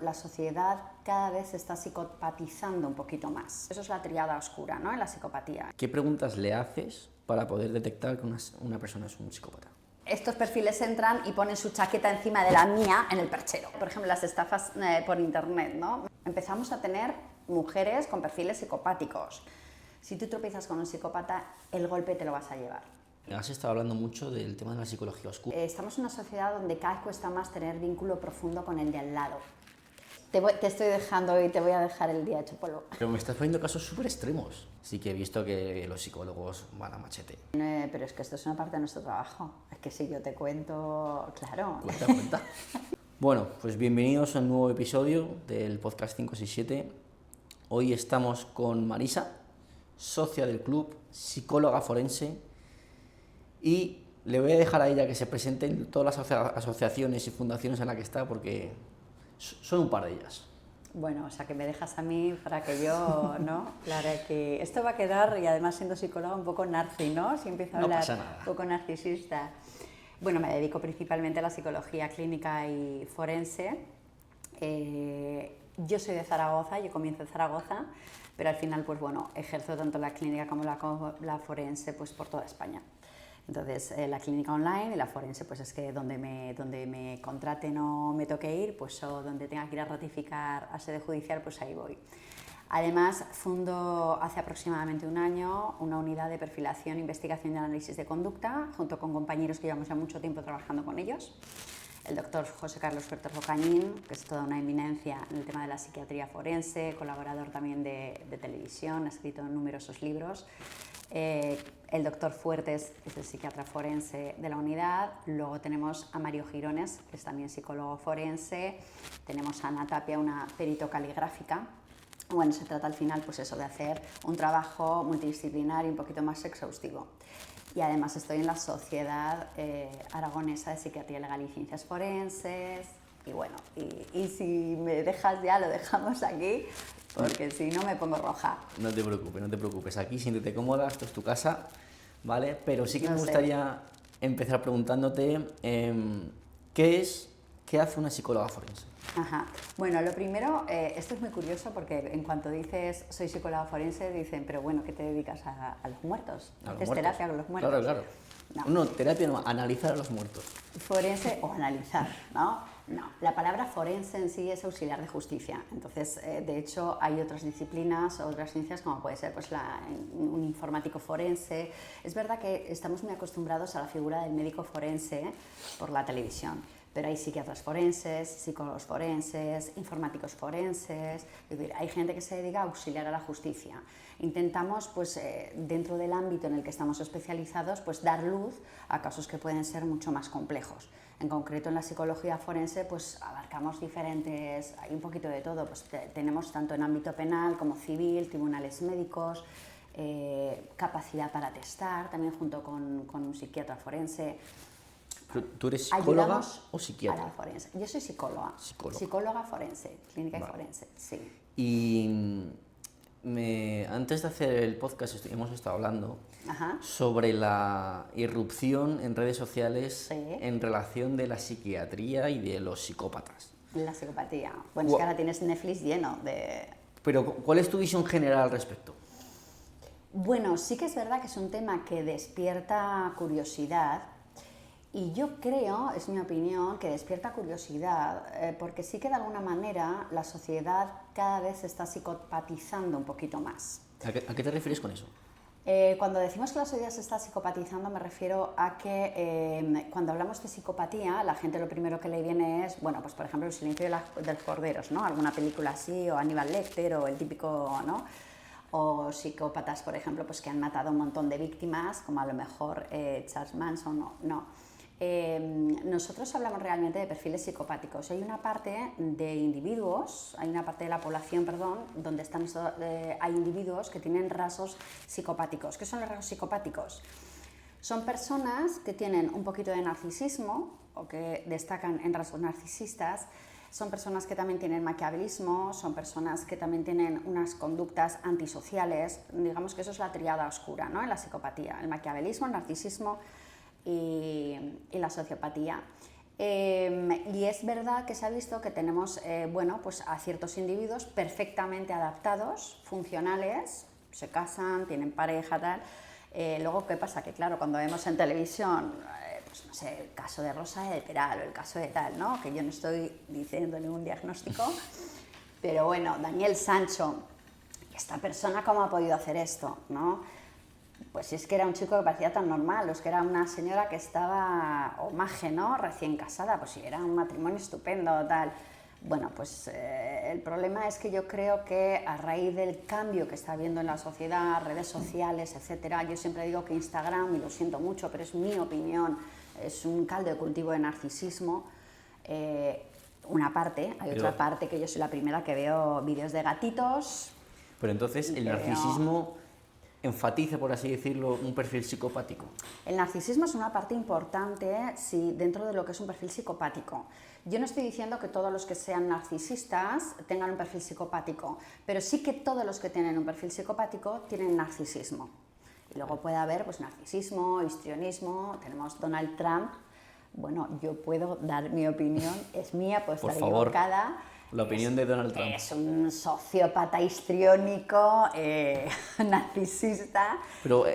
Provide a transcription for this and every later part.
La sociedad cada vez se está psicopatizando un poquito más. Eso es la tríada oscura, ¿no?, en la psicopatía. ¿Qué preguntas le haces para poder detectar que una persona es un psicópata? Estos perfiles entran y ponen su chaqueta encima de la mía en el perchero. Por ejemplo, las estafas por internet, ¿no? Empezamos a tener mujeres con perfiles psicopáticos. Si tú tropiezas con un psicópata, el golpe te lo vas a llevar. Has estado hablando mucho del tema de la psicología oscura. Estamos en una sociedad donde cada vez cuesta más tener vínculo profundo con el de al lado. Te estoy dejando y te voy a dejar el día hecho polvo. Pero me estás poniendo casos súper extremos. Sí que he visto que los psicólogos van a machete. Pero es que esto es una parte de nuestro trabajo. Es que si yo te cuento, claro. Cuenta. Bueno, pues bienvenidos a un nuevo episodio del podcast 567. Hoy estamos con Marisa, socia del club, psicóloga forense, y le voy a dejar a ella que se presente en todas las asociaciones y fundaciones en las que está, porque son un par de ellas. Bueno, o sea, que me dejas a mí para que yo, ¿no? Claro, que esto va a quedar, y además siendo psicóloga, un poco narci, ¿no? Si empiezo a hablar un poco narcisista. Bueno, me dedico principalmente a la psicología clínica y forense. Yo soy de Zaragoza, yo comienzo en Zaragoza, pero al final, pues bueno, ejerzo tanto la clínica como la forense, pues por toda España. Entonces, la clínica online y la forense, pues es que donde me contraten o me toque ir, pues o donde tenga que ir a ratificar a sede judicial, pues ahí voy. Además, fundo hace aproximadamente un año una unidad de perfilación, investigación y análisis de conducta, junto con compañeros que llevamos ya mucho tiempo trabajando con ellos. El doctor José Carlos Fuertes Rocañín, que es toda una eminencia en el tema de la psiquiatría forense, colaborador también de televisión, ha escrito numerosos libros. El doctor Fuertes es el psiquiatra forense de la unidad. Luego tenemos a Mario Girones, que es también psicólogo forense. Tenemos a Ana Tapia, una perito caligráfica. Bueno, se trata al final, pues eso, de hacer un trabajo multidisciplinar y un poquito más exhaustivo. Y además estoy en la Sociedad Aragonesa de Psiquiatría Legal y Ciencias Forenses. Y bueno, y si me dejas ya, lo dejamos aquí, porque si no me pongo roja. No te preocupes. Aquí siéntete cómoda, esto es tu casa, ¿vale? Pero sí que me gustaría empezar preguntándote ¿qué hace una psicóloga forense? Ajá. Bueno, lo primero, esto es muy curioso porque en cuanto dices soy psicóloga forense, dicen, pero bueno, ¿qué te dedicas a los muertos? ¿Haces terapia con los muertos? Claro. No, terapia no, analizar a los muertos. Forense o analizar, ¿no? No, la palabra forense en sí es auxiliar de justicia. Entonces, de hecho, hay otras disciplinas, otras ciencias, como puede ser pues, un informático forense. Es verdad que estamos muy acostumbrados a la figura del médico forense por la televisión, pero hay psiquiatras forenses, psicólogos forenses, informáticos forenses, es decir, hay gente que se dedica a auxiliar a la justicia. Intentamos, pues, dentro del ámbito en el que estamos especializados, pues, dar luz a casos que pueden ser mucho más complejos. En concreto, en la psicología forense, pues, abarcamos diferentes, hay un poquito de todo, pues, tenemos tanto en ámbito penal como civil, tribunales médicos, capacidad para testar, también junto con un psiquiatra forense. ¿Tú eres psicóloga o psiquiatra? A la forense. Yo soy psicóloga. Psicóloga forense, clínica y forense, sí. Y antes de hacer el podcast hemos estado hablando sobre la irrupción en redes sociales en relación de la psiquiatría y de los psicópatas. La psicopatía. Bueno, es que ahora tienes Netflix lleno de... Pero, ¿cuál es tu visión general al respecto? Bueno, sí que es verdad que es un tema que despierta curiosidad. Y yo creo, es mi opinión, que despierta curiosidad, porque sí que de alguna manera la sociedad cada vez se está psicopatizando un poquito más. ¿A qué te refieres con eso? Cuando decimos que la sociedad se está psicopatizando, me refiero a que cuando hablamos de psicopatía, la gente lo primero que le viene es, bueno, pues por ejemplo, El silencio de los corderos, ¿no? Alguna película así, o Aníbal Lecter, o el típico, ¿no? O psicópatas, por ejemplo, pues que han matado a un montón de víctimas, como a lo mejor Charles Manson, no. Nosotros hablamos realmente de perfiles psicopáticos. Hay una parte de individuos, hay una parte de la población, perdón, donde hay individuos que tienen rasgos psicopáticos. ¿Qué son los rasgos psicopáticos? Son personas que tienen un poquito de narcisismo o que destacan en rasgos narcisistas. Son personas que también tienen maquiavelismo, son personas que también tienen unas conductas antisociales. Digamos que eso es la tríada oscura, ¿no? En la psicopatía, el maquiavelismo, el narcisismo y la sociopatía. Y es verdad que se ha visto que tenemos, bueno, pues a ciertos individuos perfectamente adaptados, funcionales, se casan, tienen pareja, tal. Luego, ¿qué pasa? Que claro, cuando vemos en televisión, pues no sé, el caso de Rosa de Peral o el caso de tal, ¿no? Que yo no estoy diciendo ningún diagnóstico, pero bueno, Daniel Sancho, esta persona, ¿cómo ha podido hacer esto, no? Pues si es que era un chico que parecía tan normal, o es que era una señora que estaba, o maje, ¿no? Recién casada, pues sí, era un matrimonio estupendo, tal. Bueno, pues el problema es que yo creo que a raíz del cambio que está habiendo en la sociedad, redes sociales, etcétera, yo siempre digo que Instagram, y lo siento mucho, pero es mi opinión, es un caldo de cultivo de narcisismo. Una parte, hay otra parte que yo soy la primera que veo vídeos de gatitos. Pero entonces el narcisismo enfatiza, por así decirlo, un perfil psicopático. El narcisismo es una parte importante, sí, dentro de lo que es un perfil psicopático. Yo no estoy diciendo que todos los que sean narcisistas tengan un perfil psicopático, pero sí que todos los que tienen un perfil psicopático tienen narcisismo. Y luego puede haber pues, narcisismo, histrionismo, tenemos Donald Trump. Bueno, yo puedo dar mi opinión, es mía, puedo estar equivocada. La opinión de Donald Trump. Es un sociópata histriónico, narcisista, pero,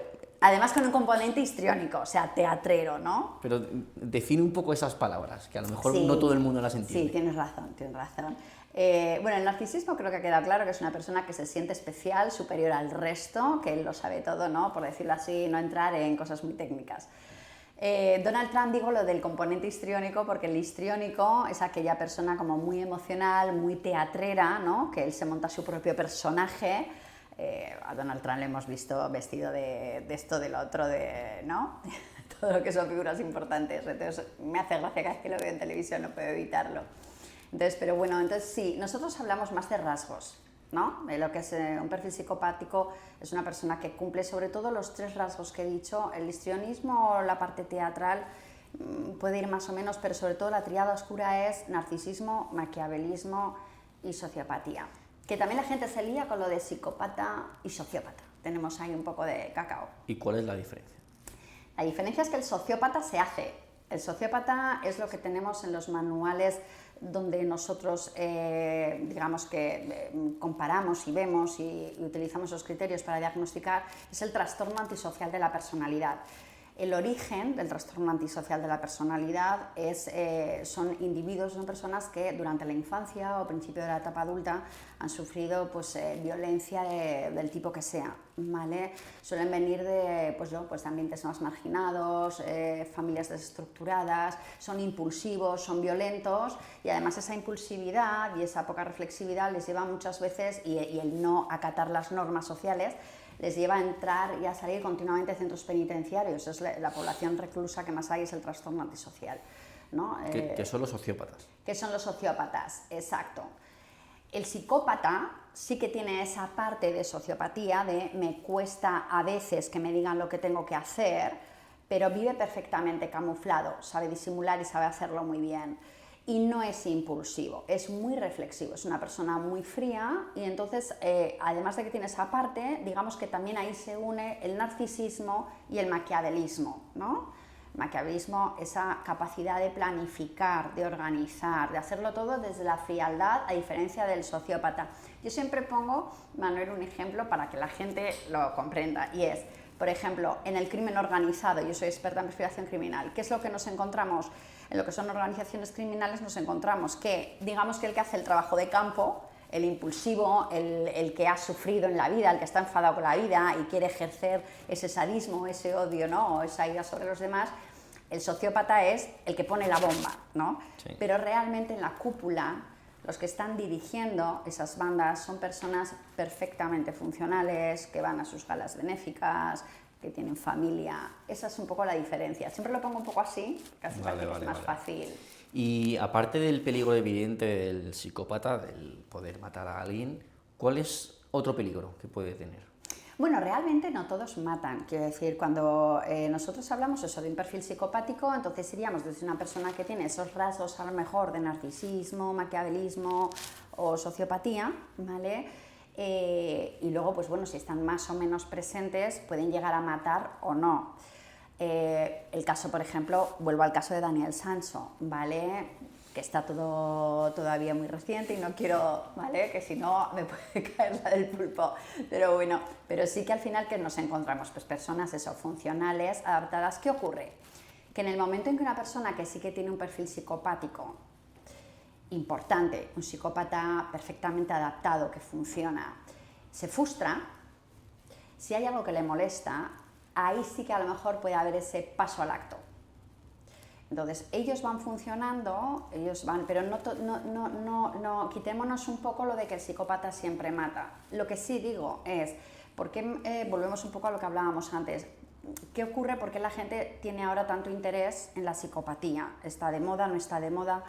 además con un componente histriónico, o sea, teatrero, ¿no? Pero define un poco esas palabras, que a lo mejor no todo el mundo las entiende. Sí, tienes razón, tienes razón. Bueno, el narcisismo creo que ha quedado claro que es una persona que se siente especial, superior al resto, que él lo sabe todo, ¿no? Por decirlo así, no entrar en cosas muy técnicas. Donald Trump, digo lo del componente histriónico porque el histriónico es aquella persona como muy emocional, muy teatrera, ¿no? Que él se monta su propio personaje. A Donald Trump le hemos visto vestido de esto, del otro, ¿no? Todo lo que son figuras importantes. Entonces me hace gracia cada vez que lo veo en televisión, no puedo evitarlo. Entonces, pero bueno, entonces sí, nosotros hablamos más de rasgos, ¿no? Lo que es un perfil psicopático es una persona que cumple sobre todo los tres rasgos que he dicho, el histrionismo o la parte teatral puede ir más o menos, pero sobre todo la tríada oscura es narcisismo, maquiavelismo y sociopatía. Que también la gente se lía con lo de psicópata y sociópata. Tenemos ahí un poco de cacao. ¿Y cuál es la diferencia? La diferencia es que el sociópata se hace. El sociópata es lo que tenemos en los manuales donde nosotros, digamos que comparamos y vemos y utilizamos los criterios para diagnosticar, es el trastorno antisocial de la personalidad. El origen del trastorno antisocial de la personalidad son individuos, son personas que durante la infancia o principio de la etapa adulta han sufrido pues, violencia del tipo que sea, ¿vale? Suelen venir de ambientes más marginados, familias desestructuradas, son impulsivos, son violentos y además esa impulsividad y esa poca reflexividad les lleva muchas veces, y el no acatar las normas sociales, les lleva a entrar y a salir continuamente de centros penitenciarios. Es la población reclusa que más hay, es el trastorno antisocial, ¿no? Que son los sociópatas. Que son los sociópatas, exacto. El psicópata sí que tiene esa parte de sociopatía, de me cuesta a veces que me digan lo que tengo que hacer, pero vive perfectamente camuflado, sabe disimular y sabe hacerlo muy bien. Y no es impulsivo, es muy reflexivo, es una persona muy fría y entonces, además de que tiene esa parte, digamos que también ahí se une el narcisismo y el maquiavelismo, ¿no? Maquiavelismo, esa capacidad de planificar, de organizar, de hacerlo todo desde la frialdad, a diferencia del sociópata. Yo siempre pongo, Manuel, un ejemplo para que la gente lo comprenda y es, por ejemplo, en el crimen organizado, yo soy experta en perfilación criminal, ¿qué es lo que nos encontramos? En lo que son organizaciones criminales nos encontramos que, digamos que el que hace el trabajo de campo, el impulsivo, el que ha sufrido en la vida, el que está enfadado con la vida y quiere ejercer ese sadismo, ese odio, ¿no? O esa ira sobre los demás, el sociópata es el que pone la bomba, ¿no? Sí. Pero realmente en la cúpula, los que están dirigiendo esas bandas son personas perfectamente funcionales, que van a sus galas benéficas, que tienen familia. Esa es un poco la diferencia. Siempre lo pongo un poco así, casi es más fácil. Y aparte del peligro evidente del psicópata, del poder matar a alguien, ¿cuál es otro peligro que puede tener? Bueno, realmente no todos matan. Quiero decir, cuando nosotros hablamos eso de un perfil psicopático, entonces iríamos desde una persona que tiene esos rasgos a lo mejor de narcisismo, maquiavelismo o sociopatía, ¿vale? Y luego, pues bueno, si están más o menos presentes, pueden llegar a matar o no. El caso, por ejemplo, vuelvo al caso de Daniel Sancho, ¿vale? Que está todo todavía muy reciente y no quiero, ¿vale? Que si no me puede caer la del pulpo. Pero bueno, pero sí que al final que nos encontramos pues personas eso, funcionales, adaptadas. ¿Qué ocurre? Que en el momento en que una persona que sí que tiene un perfil psicopático importante, un psicópata perfectamente adaptado, que funciona, se frustra, si hay algo que le molesta, ahí sí que a lo mejor puede haber ese paso al acto. Entonces, ellos van funcionando, pero no, quitémonos un poco lo de que el psicópata siempre mata. Lo que sí digo es, ¿por qué volvemos un poco a lo que hablábamos antes? ¿Qué ocurre? ¿Por qué la gente tiene ahora tanto interés en la psicopatía? ¿Está de moda? ¿No está de moda?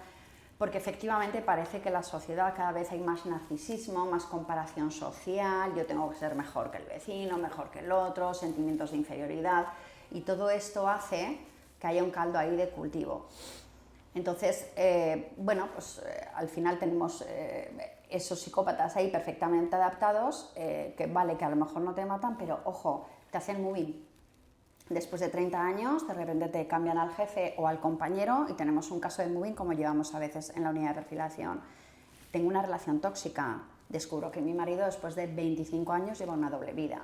Porque efectivamente parece que en la sociedad cada vez hay más narcisismo, más comparación social, yo tengo que ser mejor que el vecino, mejor que el otro, sentimientos de inferioridad, y todo esto hace que haya un caldo ahí de cultivo. Entonces, al final tenemos esos psicópatas ahí perfectamente adaptados, que vale que a lo mejor no te matan, pero ojo, te hacen moving. Después de 30 años, de repente te cambian al jefe o al compañero y tenemos un caso de moving como llevamos a veces en la unidad de perfilación. Tengo una relación tóxica, descubro que mi marido después de 25 años lleva una doble vida.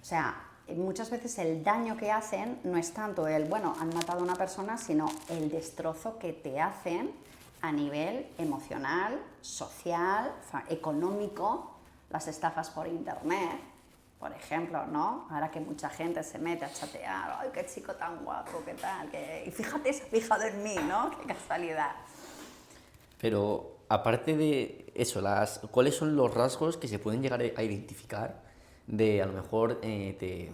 O sea, muchas veces el daño que hacen no es tanto han matado a una persona, sino el destrozo que te hacen a nivel emocional, social, económico, las estafas por internet, por ejemplo, ¿no? Ahora que mucha gente se mete a chatear, ¡ay, qué chico tan guapo, qué tal! Y fíjate, se ha fijado en mí, ¿no? ¡Qué casualidad! Pero aparte de eso, ¿cuáles son los rasgos que se pueden llegar a identificar de a lo mejor,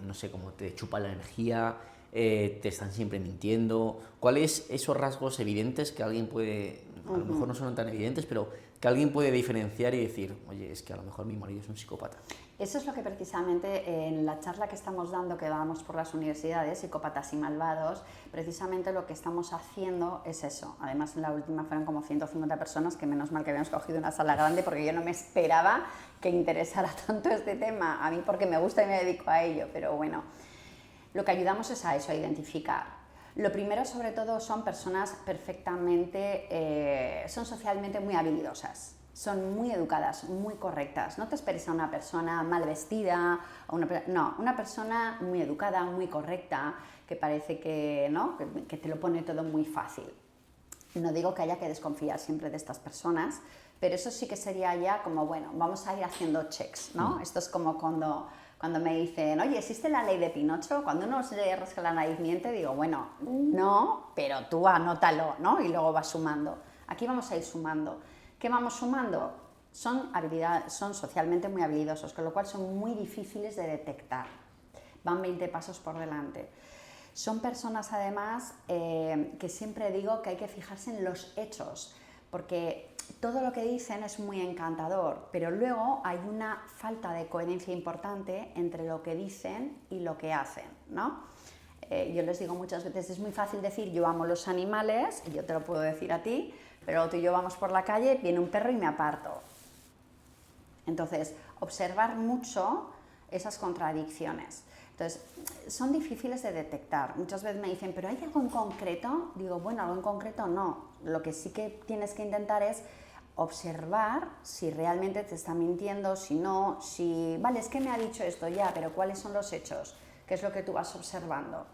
no sé, como te chupa la energía, te están siempre mintiendo? ¿Cuáles esos rasgos evidentes que alguien puede, a lo mejor no son tan evidentes, pero que alguien puede diferenciar y decir, oye, es que a lo mejor mi marido es un psicópata? Eso es lo que precisamente en la charla que estamos dando, que damos por las universidades, Psicópatas y Malvados, precisamente lo que estamos haciendo es eso. Además, en la última fueron como 150 personas, que menos mal que habíamos cogido una sala grande, porque yo no me esperaba que interesara tanto este tema. A mí porque me gusta y me dedico a ello, pero bueno, lo que ayudamos es a eso, a identificar. Lo primero, sobre todo, son personas son socialmente muy habilidosas. Son muy educadas, muy correctas. No te esperes a una persona mal vestida, una persona muy educada, muy correcta, que parece que te lo pone todo muy fácil. No digo que haya que desconfiar siempre de estas personas, pero eso sí que sería ya como, bueno, vamos a ir haciendo checks, ¿no? Esto es como cuando me dicen, oye, ¿existe la ley de Pinocho? Cuando uno se le rasca la nariz miente, digo, bueno, no, pero tú anótalo, ¿no? Y luego vas sumando. Aquí vamos a ir sumando. ¿Qué vamos sumando? Son socialmente muy habilidosos, con lo cual son muy difíciles de detectar. Van 20 pasos por delante. Son personas, además, que siempre digo que hay que fijarse en los hechos, porque todo lo que dicen es muy encantador, pero luego hay una falta de coherencia importante entre lo que dicen y lo que hacen, ¿no? Yo les digo muchas veces, es muy fácil decir yo amo los animales, y yo te lo puedo decir a ti, pero tú y yo vamos por la calle, viene un perro y me aparto. Entonces, observar mucho esas contradicciones. Entonces, son difíciles de detectar. Muchas veces me dicen, ¿pero hay algo en concreto? Digo, bueno, algo en concreto no. Lo que sí que tienes que intentar es observar si realmente te está mintiendo, si no, vale, es que me ha dicho esto ya, pero ¿cuáles son los hechos? ¿Qué es lo que tú vas observando?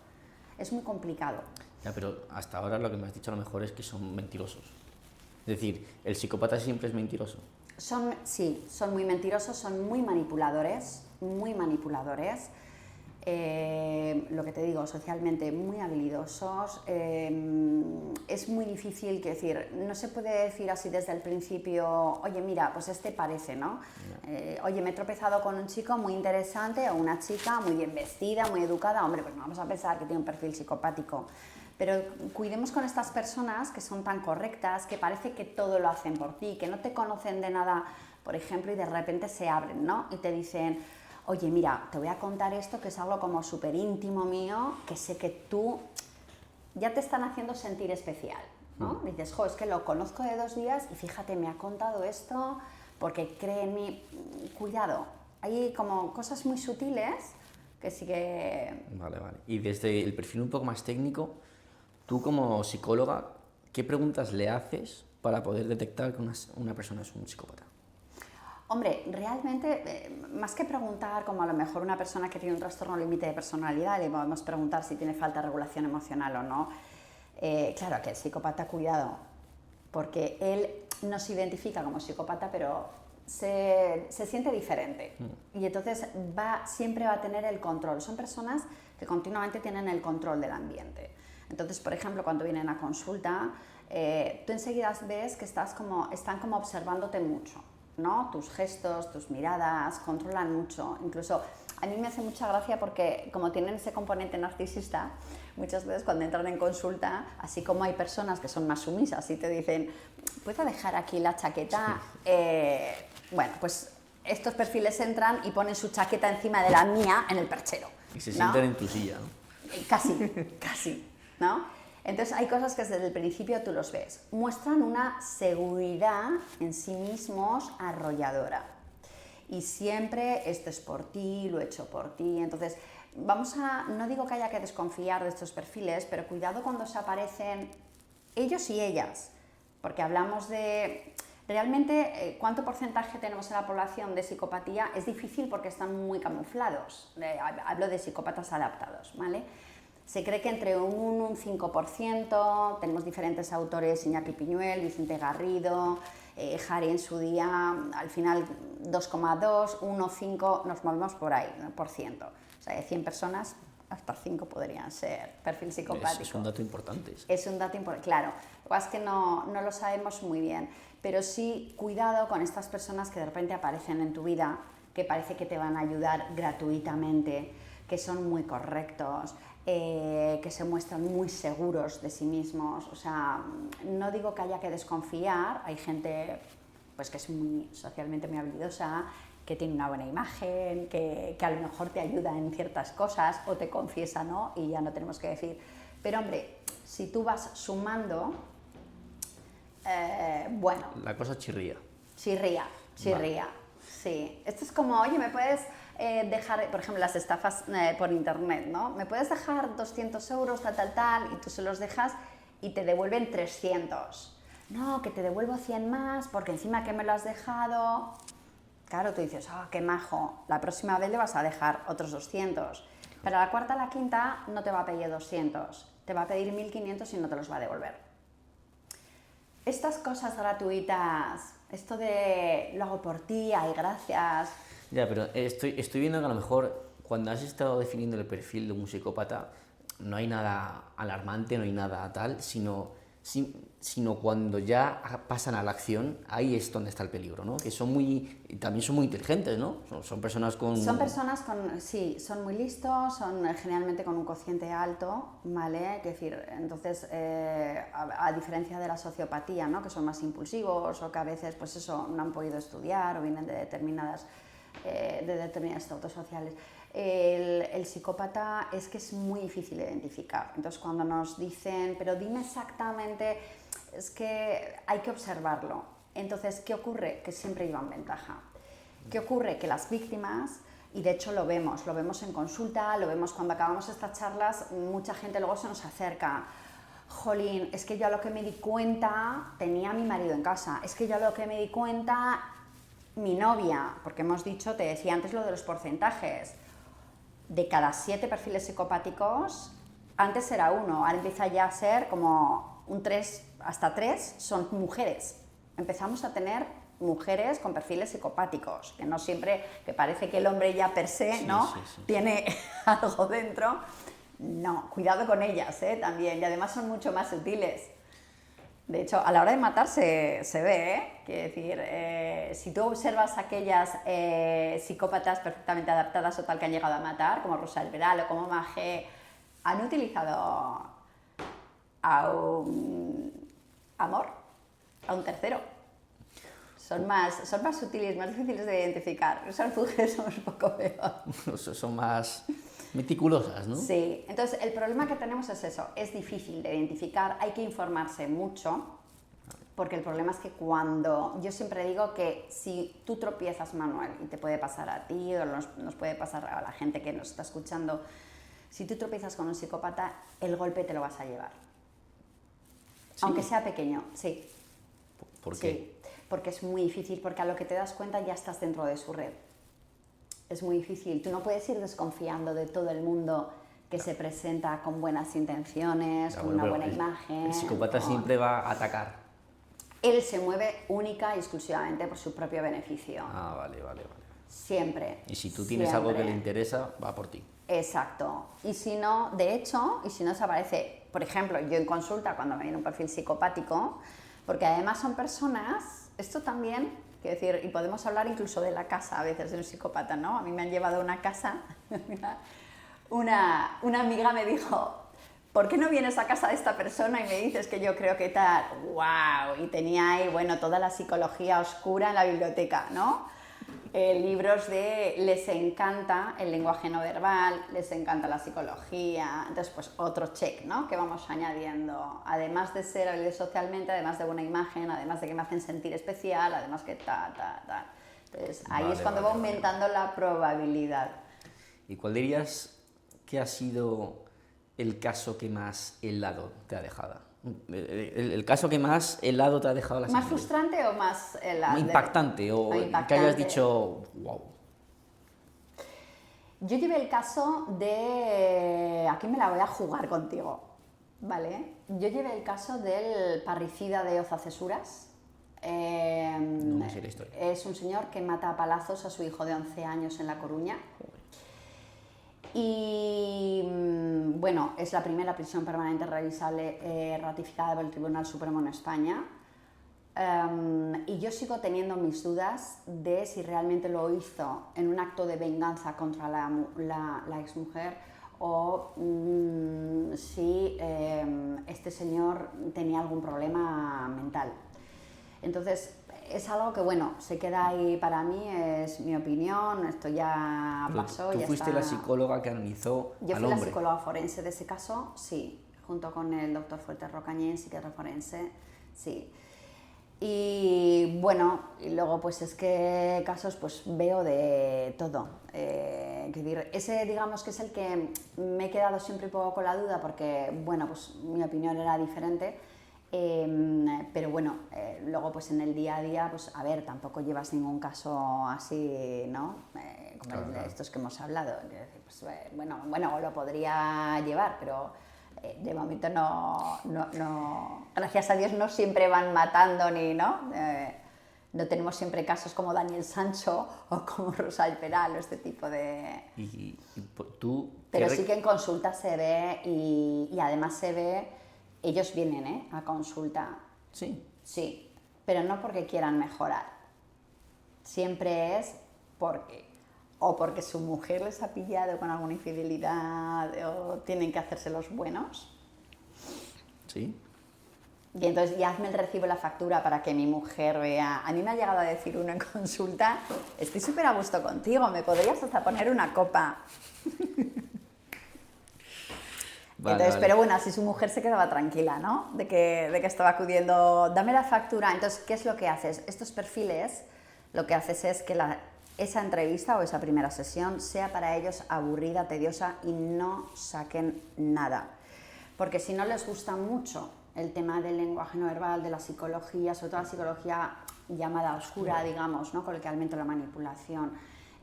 Es muy complicado. Ya, pero hasta ahora lo que me has dicho a lo mejor es que son mentirosos. Es decir, ¿el psicópata siempre es mentiroso? Sí, son muy mentirosos, son muy manipuladores, muy manipuladores. Lo que te digo, socialmente muy habilidosos. Es muy difícil, que decir, no se puede decir así desde el principio, oye, mira, pues este parece, ¿no? Oye, me he tropezado con un chico muy interesante o una chica muy bien vestida, muy educada, hombre, pues no vamos a pensar que tiene un perfil psicopático. Pero cuidemos con estas personas que son tan correctas, que parece que todo lo hacen por ti, que no te conocen de nada, por ejemplo, y de repente se abren, ¿no? Y te dicen, oye, mira, te voy a contar esto que es algo como súper íntimo mío, que sé que tú ya te están haciendo sentir especial, ¿no? Dices, jo, es que lo conozco de 2 días y fíjate, me ha contado esto porque cree en mí. Cuidado, hay como cosas muy sutiles que sí que... Vale. Y desde el perfil un poco más técnico, tú como psicóloga, ¿qué preguntas le haces para poder detectar que una persona es un psicópata? Hombre, realmente, más que preguntar como a lo mejor una persona que tiene un trastorno límite de personalidad, le podemos preguntar si tiene falta de regulación emocional o no. Claro que el psicópata, cuidado, porque él no se identifica como psicópata, pero se siente diferente y entonces siempre va a tener el control. Son personas que continuamente tienen el control del ambiente. Entonces, por ejemplo, cuando vienen a consulta, tú enseguida ves que están como observándote mucho, ¿no? Tus gestos, tus miradas, controlan mucho. Incluso a mí me hace mucha gracia porque como tienen ese componente narcisista, muchas veces cuando entran en consulta, así como hay personas que son más sumisas y te dicen, ¿puedo dejar aquí la chaqueta? Bueno, pues estos perfiles entran y ponen su chaqueta encima de la mía en el perchero. Y se sientan en tu silla, ¿no? Casi, ¿no? Entonces hay cosas que desde el principio tú los ves. Muestran una seguridad en sí mismos arrolladora. Y siempre esto es por ti, lo he hecho por ti. Entonces, no digo que haya que desconfiar de estos perfiles, pero cuidado cuando se aparecen ellos y ellas. Porque hablamos de... Realmente, ¿cuánto porcentaje tenemos en la población de psicopatía? Es difícil porque están muy camuflados. Hablo de psicópatas adaptados, ¿vale? Se cree que entre un 1 y un 5%, tenemos diferentes autores, Iñaki Piñuel, Vicente Garrido, Jari en su día, al final 2,2, 1, 5, nos movemos por ahí, por ciento. O sea, de 100 personas, hasta 5 podrían ser perfil psicopático. Es un dato importante. Es un dato importante, claro. Lo que pasa es que no lo sabemos muy bien, pero sí cuidado con estas personas que de repente aparecen en tu vida, que parece que te van a ayudar gratuitamente, que son muy correctos, que se muestran muy seguros de sí mismos. O sea, no digo que haya que desconfiar, hay gente pues, que es socialmente muy habilidosa, que tiene una buena imagen, que a lo mejor te ayuda en ciertas cosas o te confiesa, ¿no? Y ya no tenemos que decir. Pero hombre, si tú vas sumando, bueno... La cosa chirría. Chirría, vale. Sí. Esto es como, oye, ¿me puedes dejar, por ejemplo, las estafas por internet, ¿no? ¿Me puedes dejar 200 euros, tal, y tú se los dejas y te devuelven 300? No, que te devuelvo 100 más porque encima que me lo has dejado... Claro, tú dices, qué majo, la próxima vez le vas a dejar otros 200, pero a la cuarta o la quinta no te va a pedir 200, te va a pedir 1.500 y no te los va a devolver. Estas cosas gratuitas, esto de lo hago por ti, ay, gracias... Ya, pero estoy viendo que a lo mejor cuando has estado definiendo el perfil de un psicópata no hay nada alarmante, no hay nada tal, sino cuando ya pasan a la acción, ahí es donde está el peligro, ¿no? Que también son muy inteligentes, ¿no? Son personas con... Sí, son muy listos, son generalmente con un cociente alto, ¿vale? Es decir, entonces, a diferencia de la sociopatía, ¿no? Que son más impulsivos o que a veces, pues eso, no han podido estudiar o vienen de determinadas estatutos sociales. El psicópata es que es muy difícil de identificar. Entonces, cuando nos dicen, pero dime exactamente, es que hay que observarlo. Entonces, ¿qué ocurre? Que siempre llevan ventaja. ¿Qué ocurre? Que las víctimas, y de hecho lo vemos en consulta, lo vemos cuando acabamos estas charlas, mucha gente luego se nos acerca. Jolín, es que yo a lo que me di cuenta, tenía a mi marido en casa, es que yo a lo que me di cuenta, mi novia, porque hemos dicho, te decía antes lo de los porcentajes, de cada 7 perfiles psicopáticos, antes era 1, ahora empieza ya a ser como un 3, hasta 3 son mujeres. Empezamos a tener mujeres con perfiles psicopáticos, que no siempre, que parece que el hombre ya per se, ¿no? Sí. Tiene algo dentro. No, cuidado con ellas, también, y además son mucho más sutiles. De hecho, a la hora de matar se ve, quiero decir, si tú observas aquellas psicópatas perfectamente adaptadas o tal que han llegado a matar, como Rosa Alveral o como Magé, han utilizado a un amor, a un tercero. Son más sutiles, más difíciles de identificar. Esas mujeres son un poco peor. Son más meticulosas, ¿no? Sí, entonces el problema que tenemos es eso, es difícil de identificar, hay que informarse mucho Porque el problema es que yo siempre digo que si tú tropiezas, Manuel, y te puede pasar a ti o nos puede pasar a la gente que nos está escuchando, si tú tropiezas con un psicópata, el golpe te lo vas a llevar. ¿Sí? Aunque sea pequeño, sí. ¿Por qué? Sí, porque es muy difícil, porque a lo que te das cuenta ya estás dentro de su red. Es muy difícil. Tú no puedes ir desconfiando de todo el mundo que se presenta con buenas intenciones, con una buena imagen. El psicópata siempre va a atacar. Él se mueve única y exclusivamente por su propio beneficio. Ah, vale. Siempre. Y si tú tienes algo que le interesa, va por ti. Exacto. Y si no, de hecho, se aparece, por ejemplo, yo en consulta cuando me viene un perfil psicopático, porque además son personas, esto también, quiero decir, y podemos hablar incluso de la casa a veces de un psicópata, ¿no? A mí me han llevado a una casa, una amiga me dijo, ¿por qué no vienes a casa de esta persona y me dices que yo creo que tal? ¡Wow! Y tenía ahí, bueno, toda la psicología oscura en la biblioteca, ¿no? Libros les encanta el lenguaje no verbal, les encanta la psicología, entonces pues otro check, ¿no? Que vamos añadiendo, además de ser habilidad socialmente, además de buena imagen, además de que me hacen sentir especial, además que tal. Entonces ahí es cuando va aumentando la probabilidad. ¿Y cuál dirías que ha sido el caso que más helado te ha dejado? El caso que más helado te ha dejado la ¿Más frustrante o más helado? Impactante, que hayas dicho, wow. Yo llevé el caso de... Aquí me la voy a jugar contigo, ¿vale? Yo llevé el caso del parricida de Ozacesuras. No me sé la historia. Es un señor que mata a palazos a su hijo de 11 años en La Coruña. Y bueno, es la primera prisión permanente revisable ratificada por el Tribunal Supremo en España. Y yo sigo teniendo mis dudas de si realmente lo hizo en un acto de venganza contra la exmujer o si este señor tenía algún problema mental. Entonces, es algo que, bueno, se queda ahí para mí, es mi opinión, esto ya pasó. ¿Tú fuiste la psicóloga que analizó al hombre? Yo fui la psicóloga forense de ese caso, sí, junto con el doctor Fuertes Rocañén, psiquiatra forense, sí. Y bueno, y luego pues es que casos pues veo de todo. Ese digamos que es el que me he quedado siempre un poco con la duda porque, bueno, pues mi opinión era diferente. Pero bueno, luego pues en el día a día, pues a ver, tampoco llevas ningún caso así, ¿no? Como claro. Estos que hemos hablado. Pues, bueno, lo podría llevar, pero de momento no, gracias a Dios no siempre van matando ni, ¿no? No tenemos siempre casos como Daniel Sancho o como Rosal Peral o este tipo de... ¿Y tú? Pero sí que en consulta se ve y además se ve... Ellos vienen a consulta. Sí. Sí, pero no porque quieran mejorar. Siempre es porque su mujer les ha pillado con alguna infidelidad o tienen que hacerse los buenos. Sí. Y entonces ya hazme el recibo de la factura para que mi mujer vea. A mí me ha llegado a decir uno en consulta, estoy súper a gusto contigo, me podrías hasta poner una copa. Entonces, pero bueno, así su mujer se quedaba tranquila, ¿no? De que estaba acudiendo, dame la factura. Entonces, ¿qué es lo que haces? Estos perfiles, lo que haces es que esa entrevista o esa primera sesión sea para ellos aburrida, tediosa y no saquen nada. Porque si no les gusta mucho el tema del lenguaje no verbal, de la psicología, sobre todo la psicología llamada oscura, digamos, ¿no? Coloquialmente la manipulación,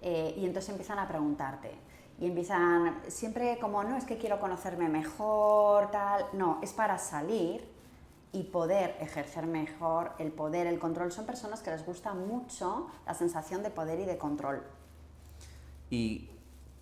y entonces empiezan a preguntarte. Y empiezan siempre como, no, es que quiero conocerme mejor, tal. No, es para salir y poder ejercer mejor el poder, el control. Son personas que les gusta mucho la sensación de poder y de control. Y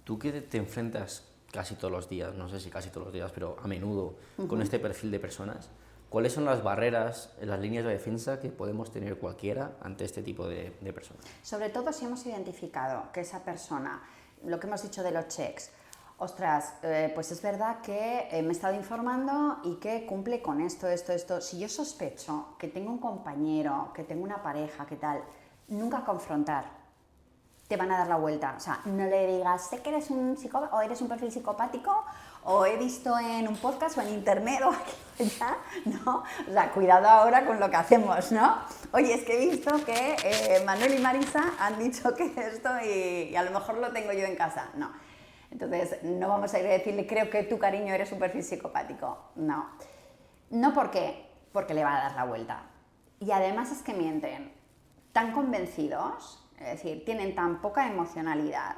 tú que te enfrentas casi todos los días, no sé si casi todos los días, pero a menudo con este perfil de personas, ¿cuáles son las barreras, las líneas de defensa que podemos tener cualquiera ante este tipo de personas? Sobre todo si hemos identificado que esa persona... Lo que hemos dicho de los checks, ostras, pues es verdad que me he estado informando y que cumple con esto. Si yo sospecho que tengo un compañero, que tengo una pareja, que tal, nunca confrontar. te van a dar la vuelta. O sea, no le digas, sé que eres un psicópata o eres un perfil psicopático o he visto en un podcast o en internet o aquí o allá, ¿no? O sea, cuidado ahora con lo que hacemos, ¿no? Oye, es que he visto que Manuel y Marisa han dicho que esto y a lo mejor lo tengo yo en casa. No. Entonces, no vamos a ir a decirle, creo que tu cariño eres un perfil psicopático. No. No, ¿por qué? Porque le va a dar la vuelta. Y además es que mienten tan convencidos, es decir, tienen tan poca emocionalidad,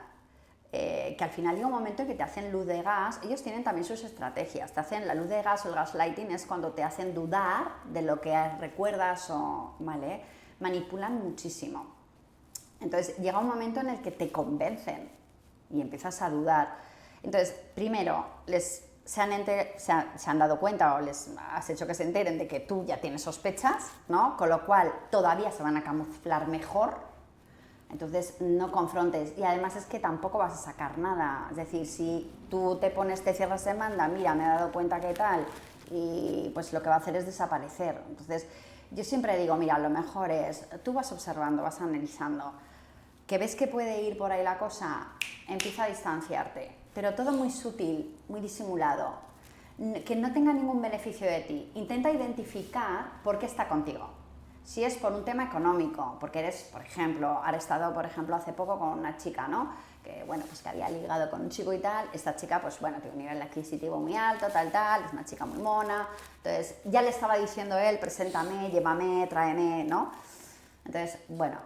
que al final llega un momento en que te hacen luz de gas. Ellos tienen también sus estrategias. Te hacen la luz de gas o el gaslighting, es cuando te hacen dudar de lo que recuerdas o, ¿vale? Manipulan muchísimo. Entonces llega un momento en el que te convencen y empiezas a dudar. Entonces, primero, se han dado cuenta o les has hecho que se enteren de que tú ya tienes sospechas, ¿no? Con lo cual todavía se van a camuflar mejor. Entonces no confrontes, y además es que tampoco vas a sacar nada. Es decir, si tú te cierras demanda, mira, me he dado cuenta que tal, y pues lo que va a hacer es desaparecer. Entonces yo siempre digo, mira, lo mejor es, tú vas observando, vas analizando, que ves que puede ir por ahí la cosa, empieza a distanciarte, pero todo muy sutil, muy disimulado, que no tenga ningún beneficio de ti. Intenta identificar por qué está contigo. Si es por un tema económico, porque eres, por ejemplo, ahora he estado, por ejemplo, hace poco con una chica, ¿no? Que, bueno, pues que había ligado con un chico y tal. Esta chica, pues bueno, tiene un nivel adquisitivo muy alto, tal, es una chica muy mona. Entonces, ya le estaba diciendo él, preséntame, llévame, tráeme, ¿no? Entonces, bueno,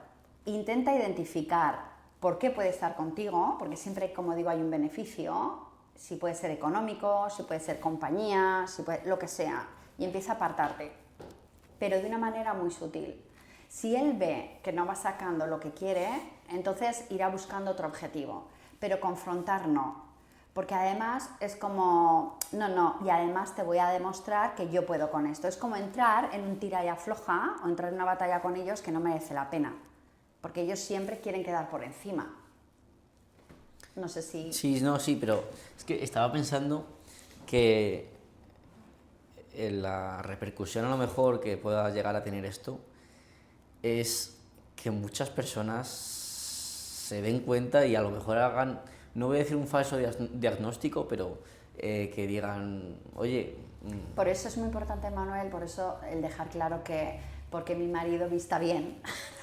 intenta identificar por qué puede estar contigo, porque siempre, como digo, hay un beneficio. Si puede ser económico, si puede ser compañía, si puede, lo que sea. Y empieza a apartarte, pero de una manera muy sutil. Si él ve que no va sacando lo que quiere, entonces irá buscando otro objetivo, pero confrontar no, porque además es como, no, y además te voy a demostrar que yo puedo con esto. Es como entrar en un tira y afloja o entrar en una batalla con ellos que no merece la pena, porque ellos siempre quieren quedar por encima. No sé si... Sí, no, sí, pero es que estaba pensando que la repercusión a lo mejor que pueda llegar a tener esto es que muchas personas se den cuenta y a lo mejor hagan, no voy a decir un falso diagnóstico, pero que digan, oye... Por eso es muy importante, Manuel, por eso el dejar claro que porque mi marido vista bien.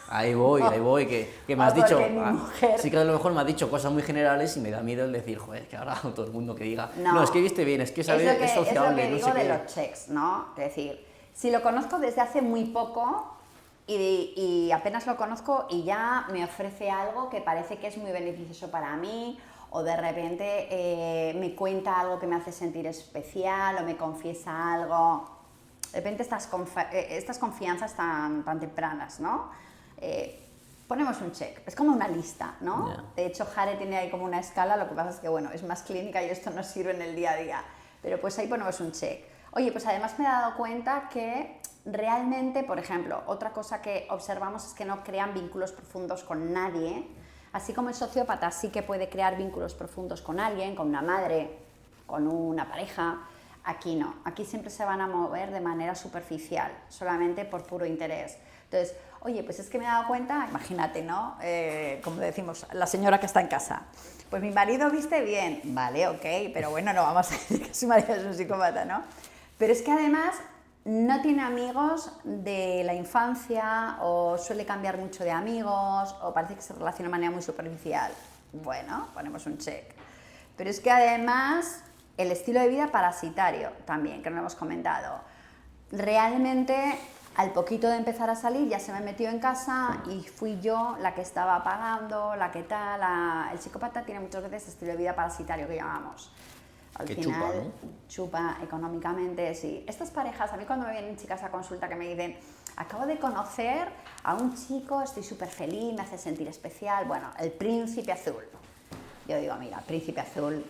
Ahí voy, que me has dicho... Mi mujer... Sí que a lo mejor me has dicho cosas muy generales y me da miedo el decir, joder, que ahora todo el mundo que diga, no es que viste bien, es que sabe, es sociable, es lo que digo no sé de qué. los checks, ¿no? Es decir, si lo conozco desde hace muy poco y apenas lo conozco y ya me ofrece algo que parece que es muy beneficioso para mí, o de repente me cuenta algo que me hace sentir especial o me confiesa algo, de repente estas confianzas tan tempranas, ¿no? Ponemos un check, es como una lista, ¿no? Yeah. De hecho, Jare tiene ahí como una escala, lo que pasa es que, bueno, es más clínica y esto no sirve en el día a día, pero pues ahí ponemos un check. Oye, pues además me he dado cuenta que realmente, por ejemplo, otra cosa que observamos es que no crean vínculos profundos con nadie, así como el sociópata sí que puede crear vínculos profundos con alguien, con una madre, con una pareja. Aquí no, aquí siempre se van a mover de manera superficial, solamente por puro interés. Entonces, oye, pues es que me he dado cuenta, imagínate, ¿no? Como decimos, la señora que está en casa. Pues mi marido viste bien, vale, ok, pero bueno, no vamos a decir que su marido es un psicópata, ¿no? Pero es que además no tiene amigos de la infancia o suele cambiar mucho de amigos o parece que se relaciona de manera muy superficial. Bueno, ponemos un check. Pero es que además el estilo de vida parasitario también, que no lo hemos comentado. Realmente al poquito de empezar a salir ya se me metió en casa y fui yo la que estaba pagando, la que tal. El psicópata tiene muchas veces estilo de vida parasitario que llamamos. Al que final, chupa, ¿no? chupa económicamente, sí. Estas parejas, a mí cuando me vienen chicas a consulta que me dicen, acabo de conocer a un chico, estoy súper feliz, me hace sentir especial, bueno, el príncipe azul. Yo digo, mira, príncipe azul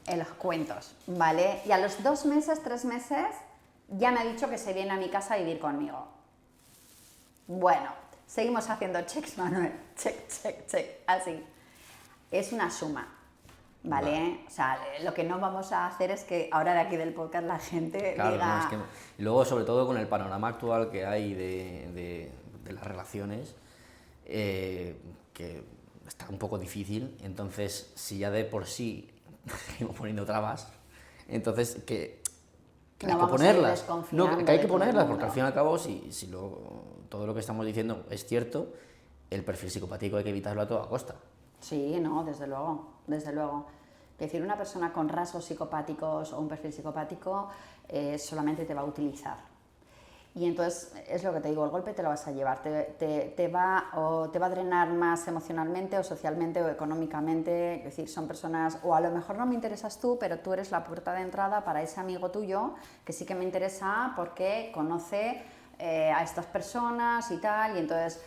en los cuentos, ¿vale? Y a los 2 meses, 3 meses, ya me ha dicho que se viene a mi casa a vivir conmigo. Bueno, seguimos haciendo checks, Manuel, check, así. Es una suma. ¿Vale? O sea, lo que no vamos a hacer es que ahora de aquí del podcast la gente claro, diga... No, es que, y luego, sobre todo, con el panorama actual que hay de las relaciones, que están un poco difícil, entonces si ya de por sí seguimos poniendo trabas, entonces que hay que ponerlas. No, que hay que ponerlas, porque al fin y al cabo, si todo lo que estamos diciendo es cierto, el perfil psicopático hay que evitarlo a toda costa. Sí, no, desde luego, desde luego. Es decir, una persona con rasgos psicopáticos o un perfil psicopático solamente te va a utilizar. Y entonces, es lo que te digo, el golpe te lo vas a llevar, te va a drenar más emocionalmente o socialmente o económicamente. Es decir, son personas, o a lo mejor no me interesas tú, pero tú eres la puerta de entrada para ese amigo tuyo que sí que me interesa porque conoce a estas personas y tal, y entonces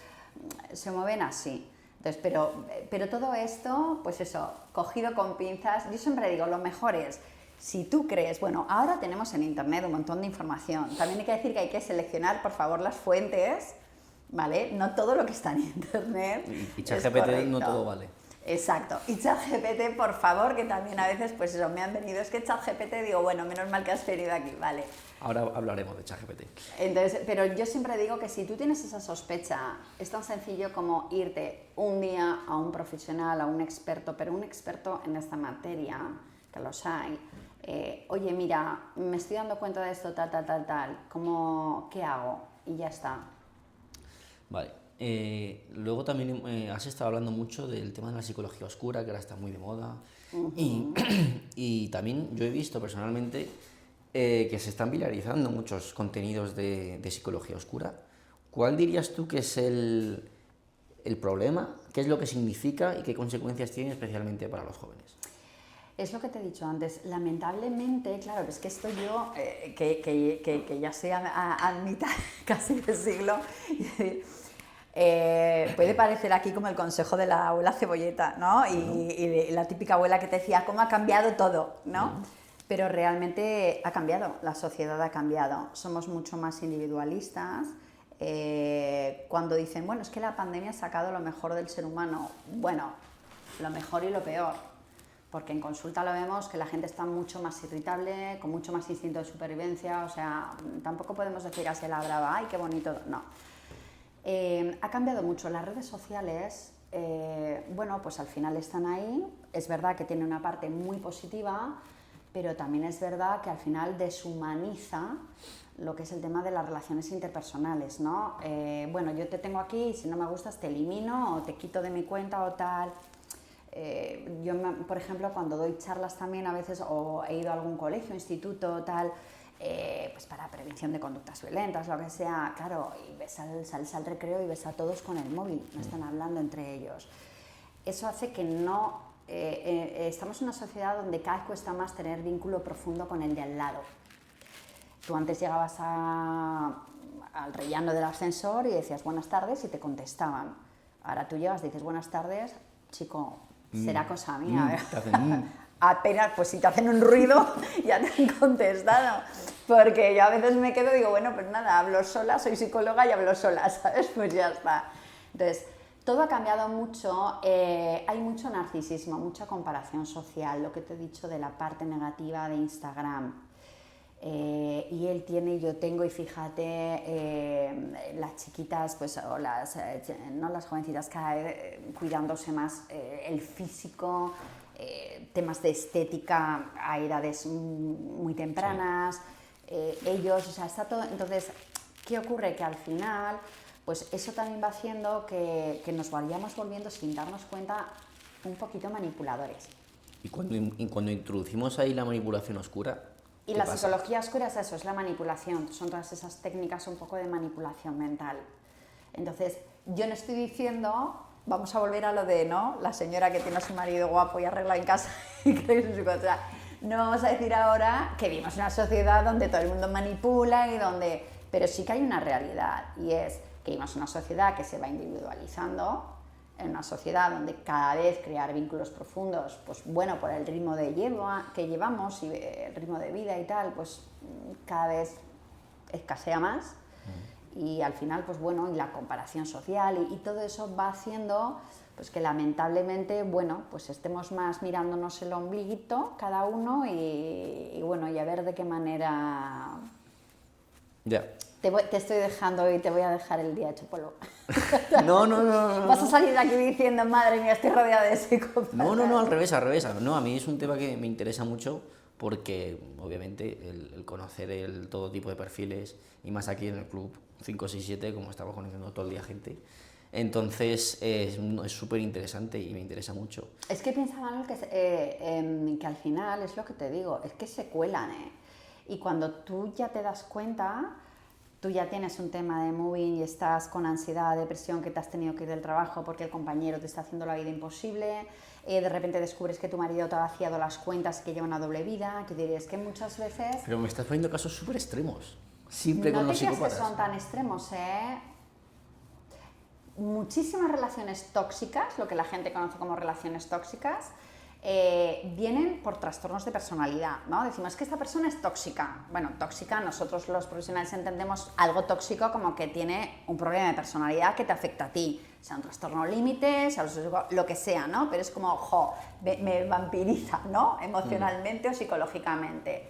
se mueven así. Entonces, pero todo esto, pues eso, cogido con pinzas. Yo siempre digo, lo mejor es, si tú crees, bueno, ahora tenemos en internet un montón de información. También hay que decir que hay que seleccionar, por favor, las fuentes, ¿vale? No todo lo que está en internet Y ChatGPT no todo vale. Exacto. Y ChatGPT, por favor, que también a veces, pues eso, me han venido. Es que ChatGPT, digo, bueno, menos mal que has venido aquí, vale. Ahora hablaremos de ChatGPT. Entonces, pero yo siempre digo que si tú tienes esa sospecha, es tan sencillo como irte un día a un profesional, a un experto, pero un experto en esta materia, que los hay. Oye, mira, me estoy dando cuenta de esto, tal, ¿qué hago? Y ya está. Vale. Luego también has estado hablando mucho del tema de la psicología oscura, que ahora está muy de moda. Y también yo he visto personalmente que se están viralizando muchos contenidos de psicología oscura. ¿Cuál dirías tú que es el problema? ¿Qué es lo que significa y qué consecuencias tiene especialmente para los jóvenes? Es lo que te he dicho antes, lamentablemente, claro, es que esto yo, que ya soy a mitad casi del siglo, puede parecer aquí como el consejo de la abuela Cebolleta, ¿no? Y la típica abuela que te decía, ¿cómo ha cambiado todo?, ¿no? Pero realmente ha cambiado, la sociedad ha cambiado, somos mucho más individualistas. Cuando dicen, bueno, es que la pandemia ha sacado lo mejor del ser humano, bueno, lo mejor y lo peor. Porque en consulta lo vemos que la gente está mucho más irritable, con mucho más instinto de supervivencia, o sea, tampoco podemos decir así la brava, ¡ay, qué bonito! No. Ha cambiado mucho. Las redes sociales, bueno, pues al final están ahí. Es verdad que tiene una parte muy positiva, pero también es verdad que al final deshumaniza lo que es el tema de las relaciones interpersonales, ¿no? Bueno, yo te tengo aquí y si no me gustas te elimino o te quito de mi cuenta o tal. Yo, por ejemplo, cuando doy charlas también a veces, o he ido a algún colegio, instituto, tal, pues para prevención de conductas violentas, lo que sea, claro, y sales al recreo y ves a todos con el móvil, no están hablando entre ellos. Eso hace que no... estamos en una sociedad donde cada vez cuesta más tener vínculo profundo con el de al lado. Tú antes llegabas al rellano del ascensor y decías buenas tardes y te contestaban. Ahora tú llegas y dices buenas tardes, chico, será cosa mía. Apenas, pues si te hacen un ruido ya te han contestado. Porque yo a veces me quedo y digo, bueno, pues nada, hablo sola, soy psicóloga y hablo sola, ¿sabes? Pues ya está. Entonces, todo ha cambiado mucho, hay mucho narcisismo, mucha comparación social, lo que te he dicho de la parte negativa de Instagram. Y él tiene y yo tengo, y fíjate, las chiquitas, pues, o no las jovencitas, cada vez cuidándose más el físico, temas de estética a edades muy tempranas, sí. Ellos, o sea, está todo. Entonces, ¿qué ocurre? Que al final, pues eso también va haciendo que nos vayamos volviendo, sin darnos cuenta, un poquito manipuladores. Y cuando introducimos ahí la manipulación oscura, y la psicología oscura es eso, es la manipulación, son todas esas técnicas un poco de manipulación mental. Entonces, yo no estoy diciendo, vamos a volver a lo de, ¿no?, la señora que tiene a su marido guapo y arreglado en casa y cree en su contra. No vamos a decir ahora que vivimos en una sociedad donde todo el mundo manipula y donde... Pero sí que hay una realidad, y es que vivimos en una sociedad que se va individualizando, en una sociedad donde cada vez crear vínculos profundos, pues bueno, por el ritmo que llevamos y el ritmo de vida y tal, pues cada vez escasea más. Y al final, pues bueno, y la comparación social y todo eso va haciendo pues que lamentablemente, bueno, pues estemos más mirándonos el ombliguito cada uno y bueno, y a ver de qué manera... Ya. Te estoy dejando y te voy a dejar el día hecho polvo. No, no, no, no. Vas a salir de aquí diciendo, madre mía, estoy rodeada de psicópatas. No, no, no, al revés, al revés. No, a mí es un tema que me interesa mucho porque, obviamente, el conocer todo tipo de perfiles, y más aquí en el club 567, como estamos conociendo todo el día gente, entonces es súper interesante y me interesa mucho. Es que piensa, Manuel, que al final, es lo que te digo, es que se cuelan, ¿eh? Y cuando tú ya te das cuenta, tú ya tienes un tema de moving y estás con ansiedad, depresión, que te has tenido que ir del trabajo porque el compañero te está haciendo la vida imposible, de repente descubres que tu marido te ha vaciado las cuentas y que lleva una doble vida, que dirías que muchas veces... Pero me estás poniendo casos súper extremos, siempre con los psicópatas. No te creas que son tan extremos, ¿eh? Muchísimas relaciones tóxicas, lo que la gente conoce como relaciones tóxicas, vienen por trastornos de personalidad, ¿no? Decimos que esta persona es tóxica. Bueno, tóxica, nosotros los profesionales entendemos algo tóxico como que tiene un problema de personalidad que te afecta a ti, sea un trastorno límite, sea lo que sea, ¿no? Pero es como, me vampiriza, ¿no? Emocionalmente o psicológicamente.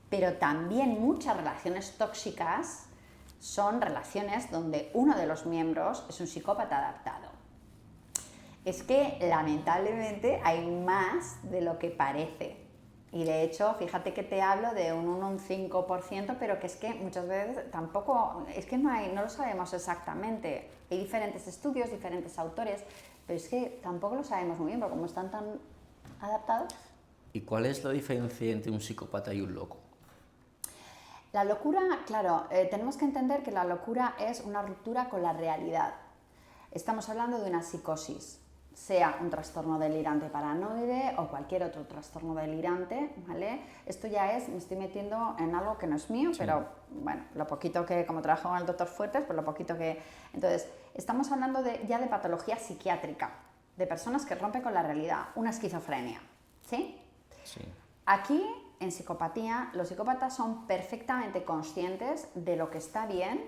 Pero también muchas relaciones tóxicas son relaciones donde uno de los miembros es un psicópata adaptado. Es que lamentablemente hay más de lo que parece. Y de hecho, fíjate que te hablo de un 5%, pero que es que muchas veces tampoco, es que no lo sabemos exactamente. Hay diferentes estudios, diferentes autores, pero es que tampoco lo sabemos muy bien, porque como están tan adaptados. ¿Y cuál es la diferencia entre un psicópata y un loco? La locura, claro, tenemos que entender que la locura es una ruptura con la realidad. Estamos hablando de una psicosis, sea un trastorno delirante paranoide o cualquier otro trastorno delirante, ¿vale? Esto ya me estoy metiendo en algo que no es mío, sí. Pero bueno, lo poquito que, como trabajo con el doctor Fuertes, pues lo poquito que... Entonces, estamos hablando ya de patología psiquiátrica, de personas que rompen con la realidad, una esquizofrenia, ¿sí? Sí. Aquí, en psicopatía, los psicópatas son perfectamente conscientes de lo que está bien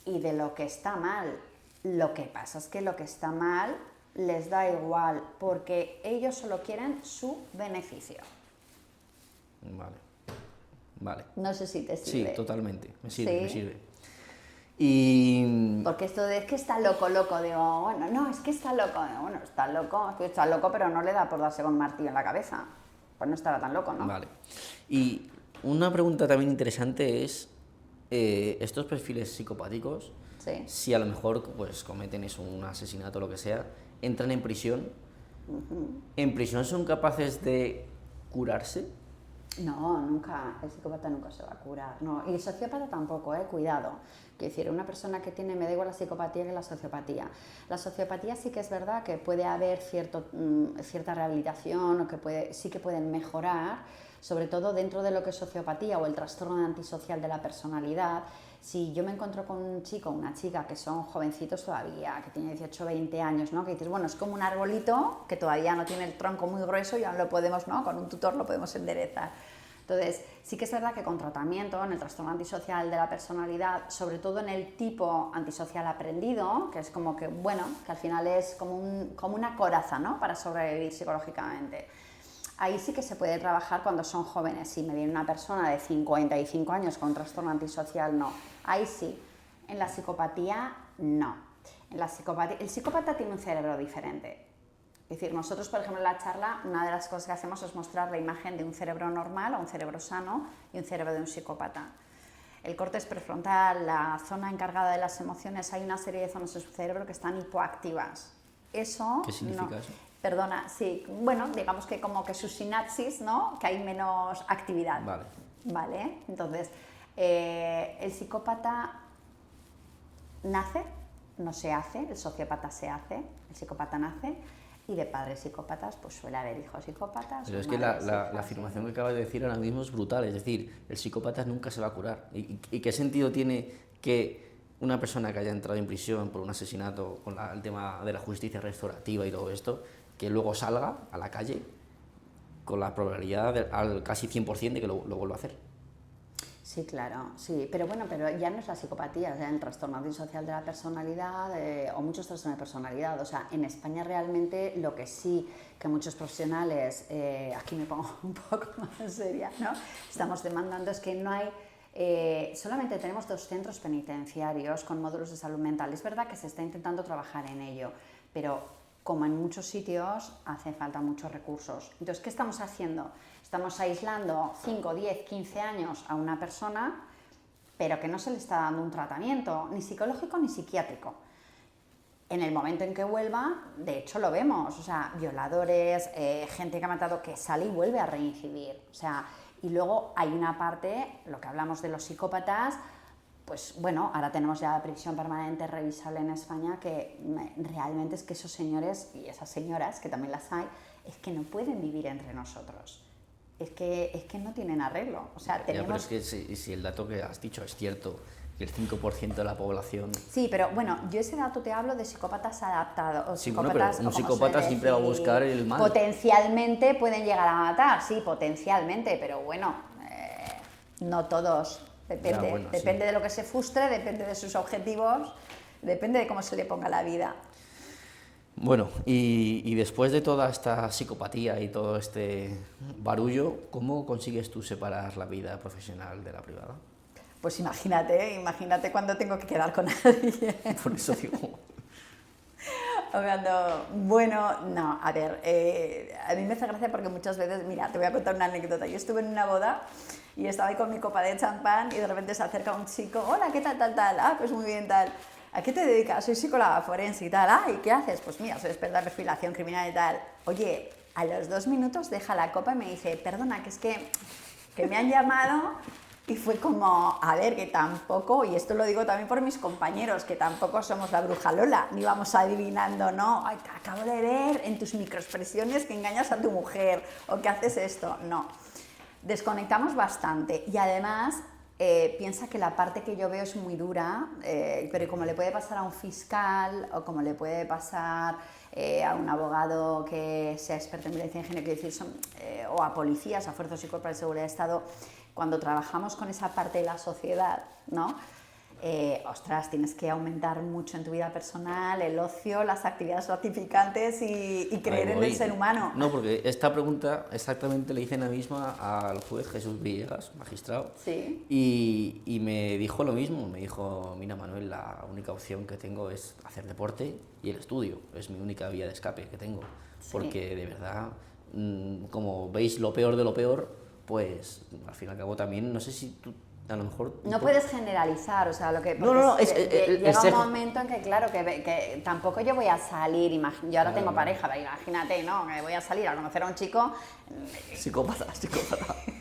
y de lo que está mal. Lo que pasa es que lo que está mal les da igual, porque ellos solo quieren su beneficio. Vale. No sé si te sirve. Sí, totalmente, me sirve, ¿Sí? me sirve. Y... Porque esto de es que está loco, digo, bueno, no, es que está loco, bueno, está loco, pero no le da por darse con un martillo en la cabeza. Pues no estará tan loco, ¿no? Vale. Y una pregunta también interesante es, estos perfiles psicopáticos, sí. Si a lo mejor pues cometen un asesinato o lo que sea, entran en prisión, ¿en prisión son capaces de curarse? No, nunca, el psicópata nunca se va a curar, no, y el sociópata tampoco, cuidado. Quiero decir, una persona que tiene, me da igual la psicopatía que la sociopatía. La sociopatía sí que es verdad que puede haber cierta rehabilitación o que sí que pueden mejorar, sobre todo dentro de lo que es sociopatía o el trastorno antisocial de la personalidad. Si yo me encuentro con un chico o una chica que son jovencitos todavía, que tienen 18 o 20 años, ¿no? Que dices, bueno, es como un arbolito que todavía no tiene el tronco muy grueso y aún lo podemos, ¿no? Con un tutor lo podemos enderezar. Entonces, sí que es verdad que con tratamiento, en el trastorno antisocial de la personalidad, sobre todo en el tipo antisocial aprendido, que es como que, bueno, que al final es como una coraza, ¿no? Para sobrevivir psicológicamente. Ahí sí que se puede trabajar cuando son jóvenes. Si me viene una persona de 55 años con trastorno antisocial, no. Ahí sí. En la psicopatía, no. En la psicopatía, el psicópata tiene un cerebro diferente. Es decir, nosotros, por ejemplo, en la charla, una de las cosas que hacemos es mostrar la imagen de un cerebro normal o un cerebro sano y un cerebro de un psicópata. El córtex prefrontal, la zona encargada de las emociones, hay una serie de zonas de su cerebro que están hipoactivas. Eso... ¿Qué significa eso? Perdona, sí, bueno, digamos que como que sus sinapsis, ¿no? Que hay menos actividad. Vale, entonces, el psicópata nace, no se hace, el sociópata se hace, el psicópata nace, y de padres psicópatas, pues suele haber hijos psicópatas. Pero es que la afirmación que acabas de decir ahora mismo es brutal, es decir, el psicópata nunca se va a curar. ¿Y qué sentido tiene que una persona que haya entrado en prisión por un asesinato con el tema de la justicia restaurativa y todo esto, que luego salga a la calle con la probabilidad al casi 100% de que lo vuelva a hacer? Sí, claro, sí, pero bueno, pero ya no es la psicopatía, o sea, el trastorno antisocial de la personalidad o muchos trastornos de personalidad. O sea, en España realmente lo que sí que muchos profesionales, aquí me pongo un poco más seria, ¿no? Estamos demandando es que no hay Solamente tenemos 2 centros penitenciarios con módulos de salud mental. Es verdad que se está intentando trabajar en ello, pero como en muchos sitios hace falta muchos recursos. Entonces, ¿qué estamos haciendo? Estamos aislando 5, 10, 15 años a una persona, pero que no se le está dando un tratamiento, ni psicológico ni psiquiátrico. En el momento en que vuelva, de hecho lo vemos, o sea, violadores, gente que ha matado, que sale y vuelve a reincidir. O sea, y luego hay una parte, lo que hablamos de los psicópatas, pues bueno, ahora tenemos ya la prisión permanente revisable en España, que realmente es que esos señores y esas señoras, que también las hay, es que no pueden vivir entre nosotros. Es que no tienen arreglo. O sea, tenemos... Ya, pero es que si el dato que has dicho es cierto, que el 5% de la población... Sí, pero bueno, yo ese dato te hablo de psicópatas adaptados. O Sí, psicópatas, bueno, pero un psicópata siempre va a buscar el mal. Potencialmente pueden llegar a matar, sí, potencialmente, pero bueno, no todos. Depende, Ya, bueno, depende sí. de lo que se frustre, depende de sus objetivos, depende de cómo se le ponga la vida. Bueno, y después de toda esta psicopatía y todo este barullo, ¿cómo consigues tú separar la vida profesional de la privada? Pues imagínate cuando tengo que quedar con alguien. Por eso digo... Bueno, no, a ver, a mí me hace gracia porque muchas veces, mira, te voy a contar una anécdota. Yo estuve en una boda y estaba ahí con mi copa de champán y de repente se acerca un chico, hola, ¿qué tal, tal? Ah, pues muy bien, tal. ¿A qué te dedicas? Soy psicóloga forense y tal. Ah, ¿y qué haces? Pues mira, soy experta en perfilación criminal y tal. Oye, a los 2 minutos deja la copa y me dice, perdona, que es que me han llamado. Y fue como, a ver, que tampoco, y esto lo digo también por mis compañeros, que tampoco somos la bruja Lola, ni vamos adivinando, no, ay, te acabo de ver en tus microexpresiones que engañas a tu mujer o que haces esto, no. Desconectamos bastante y además piensa que la parte que yo veo es muy dura, pero como le puede pasar a un fiscal o como le puede pasar a un abogado que sea experto en violencia de género, quiero decir, o a policías, a fuerzas y cuerpos de seguridad de Estado, cuando trabajamos con esa parte de la sociedad, ¿no? Ostras, tienes que aumentar mucho en tu vida personal, el ocio, las actividades gratificantes y creer en el ser humano. No, porque esta pregunta exactamente le hice la misma al juez Jesús Villegas, magistrado, Sí. y me dijo lo mismo, me dijo, mira Manuel, la única opción que tengo es hacer deporte y el estudio, es mi única vía de escape que tengo, porque de verdad, como veis lo peor de lo peor, pues al fin y al cabo también, no sé si tú a lo mejor... No puedes generalizar, o sea, lo que... No, llega un momento en que, claro, que tampoco yo voy a salir, yo ahora tengo pareja, pero imagínate, ¿no? Que voy a salir a conocer a un chico... Psicópata.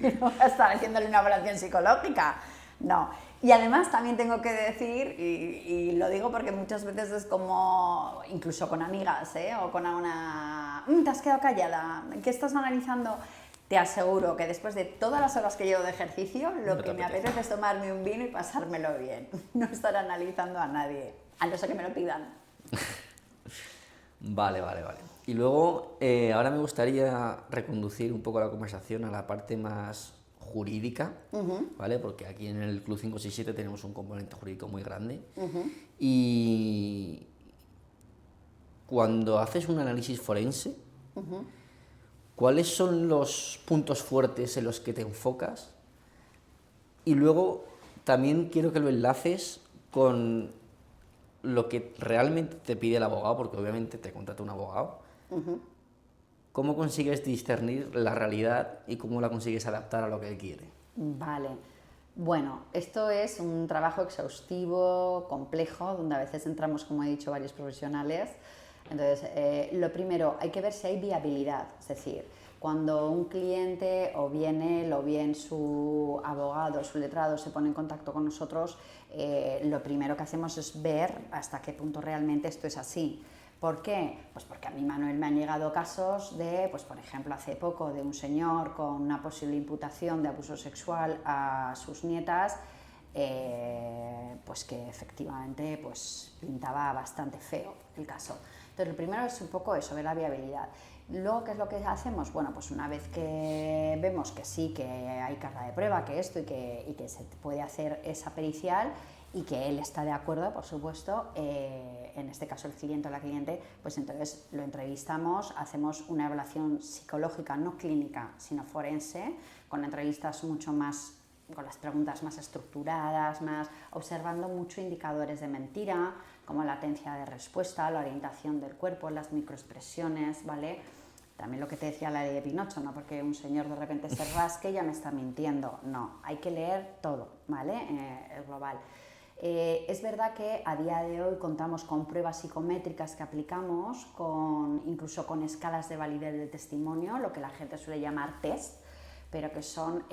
No voy a estar haciéndole una evaluación psicológica, no. Y además también tengo que decir, y lo digo porque muchas veces es como, incluso con amigas, o con una... te has quedado callada, ¿qué estás analizando? Te aseguro que después de todas las horas que llevo de ejercicio, lo que me apetece es tomarme un vino y pasármelo bien. No estar analizando a nadie, a no ser que me lo pidan. Vale. Y luego, ahora me gustaría reconducir un poco la conversación a la parte más jurídica, ¿vale? Porque aquí en el Club 567 tenemos un componente jurídico muy grande. Y cuando haces un análisis forense, ¿cuáles son los puntos fuertes en los que te enfocas? Y luego también quiero que lo enlaces con lo que realmente te pide el abogado, porque obviamente te contrata un abogado. ¿Cómo consigues discernir la realidad y cómo la consigues adaptar a lo que él quiere? Vale. Bueno, esto es un trabajo exhaustivo, complejo, donde a veces entramos, como he dicho, varios profesionales. Entonces, lo primero, hay que ver si hay viabilidad, es decir, cuando un cliente o bien él o bien su abogado, su letrado se pone en contacto con nosotros, lo primero que hacemos es ver hasta qué punto realmente esto es así. ¿Por qué? Pues porque a mí, Manuel, me han llegado casos de, pues por ejemplo, hace poco, de un señor con una posible imputación de abuso sexual a sus nietas, pues que efectivamente pues pintaba bastante feo el caso. Entonces, lo primero es un poco eso, ver la viabilidad. Luego, ¿qué es lo que hacemos? Bueno, pues una vez que vemos que sí, que hay carga de prueba, que esto y que se puede hacer esa pericial y que él está de acuerdo, por supuesto, en este caso el cliente o la cliente, pues entonces lo entrevistamos, hacemos una evaluación psicológica, no clínica, sino forense, con entrevistas mucho más con las preguntas más estructuradas, más observando mucho indicadores de mentira, como la latencia de respuesta, la orientación del cuerpo, las microexpresiones, ¿vale? También lo que te decía la ley de Pinocho, no porque un señor de repente se rasque ya me está mintiendo, no, hay que leer todo, ¿vale? El global. Es verdad que a día de hoy contamos con pruebas psicométricas que aplicamos, incluso con escalas de validez del testimonio, lo que la gente suele llamar test, pero que son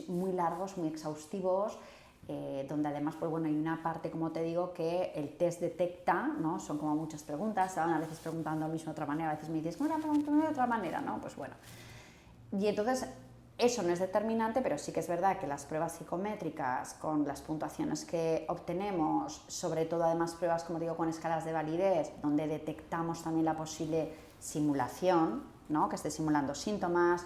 muy largos, muy exhaustivos, donde además pues bueno, hay una parte, como te digo, que el test detecta, ¿no? Son como muchas preguntas, se van a veces preguntando lo mismo de otra manera, a veces me dices, ¿cómo la pregunto de otra manera? ¿No? Pues bueno. Y entonces eso no es determinante, pero sí que es verdad que las pruebas psicométricas, con las puntuaciones que obtenemos, sobre todo además pruebas, como digo, con escalas de validez, donde detectamos también la posible simulación, ¿no? Que esté simulando síntomas,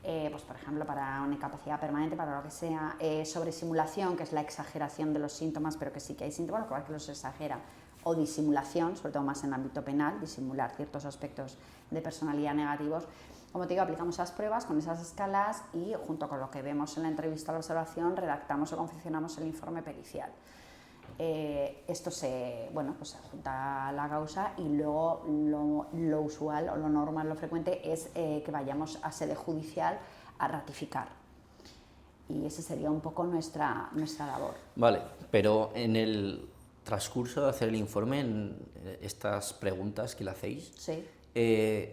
pues por ejemplo para una incapacidad permanente, para lo que sea, sobre simulación, que es la exageración de los síntomas, pero que sí que hay síntomas, bueno, que los exagera, o disimulación, sobre todo más en el ámbito penal, disimular ciertos aspectos de personalidad negativos. Como te digo, aplicamos esas pruebas con esas escalas y junto con lo que vemos en la entrevista a la observación redactamos o confeccionamos el informe pericial. Esto se junta a la causa y luego lo usual o lo normal, lo frecuente es que vayamos a sede judicial a ratificar. Y esa sería un poco nuestra labor. Vale, pero en el transcurso de hacer el informe, en estas preguntas que le hacéis, sí.